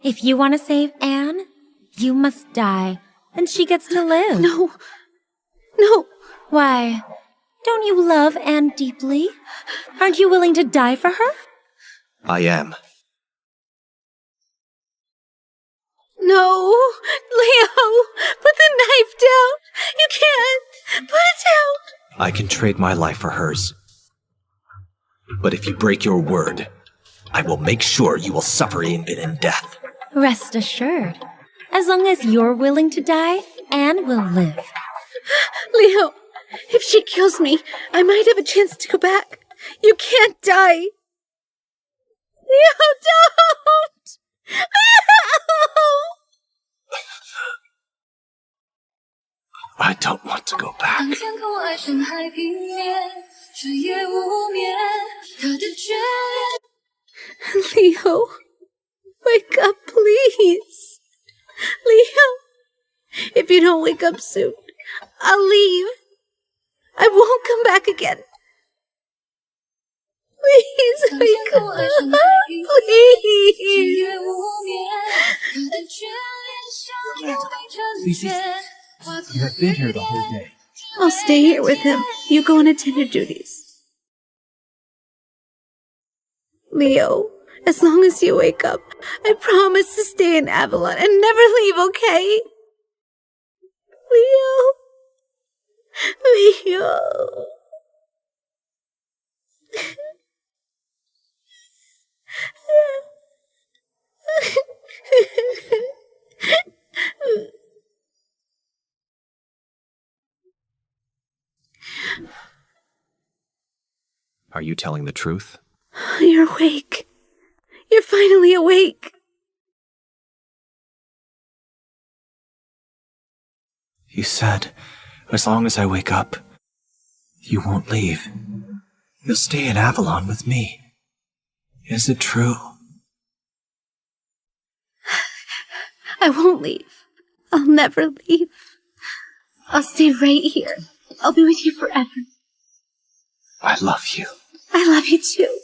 If you want to save Anne, you must die, and she gets to live. No. No. Why? Don't you love Anne deeply? Aren't you willing to die for her? I am. No. Leo, put the knife down. You can't. Put it down. I can trade my life for hers. But if you break your word, I will make sure you will suffer even death. Rest assured. As long as you're willing to die, Anne will live. Leo, if she kills me, I might have a chance to go back. You can't die. Leo, don't! Leo! I don't want to go back. Leo, wake up, please. Leo, if you don't wake up soon, I'll leave. I won't come back again. Please wake up. Lucy, you have been here the whole day. I'll stay here with him. You go and attend your duties. Leo, as long as you wake up, I promise to stay in Avalon and never leave, okay? Leo. Leo. Are you telling the truth? You're awake. You're finally awake. You said, as long as I wake up, you won't leave. You'll stay in Avalon with me. Is it true? I won't leave. I'll never leave. I'll stay right here. I'll be with you forever. I love you. I love you too.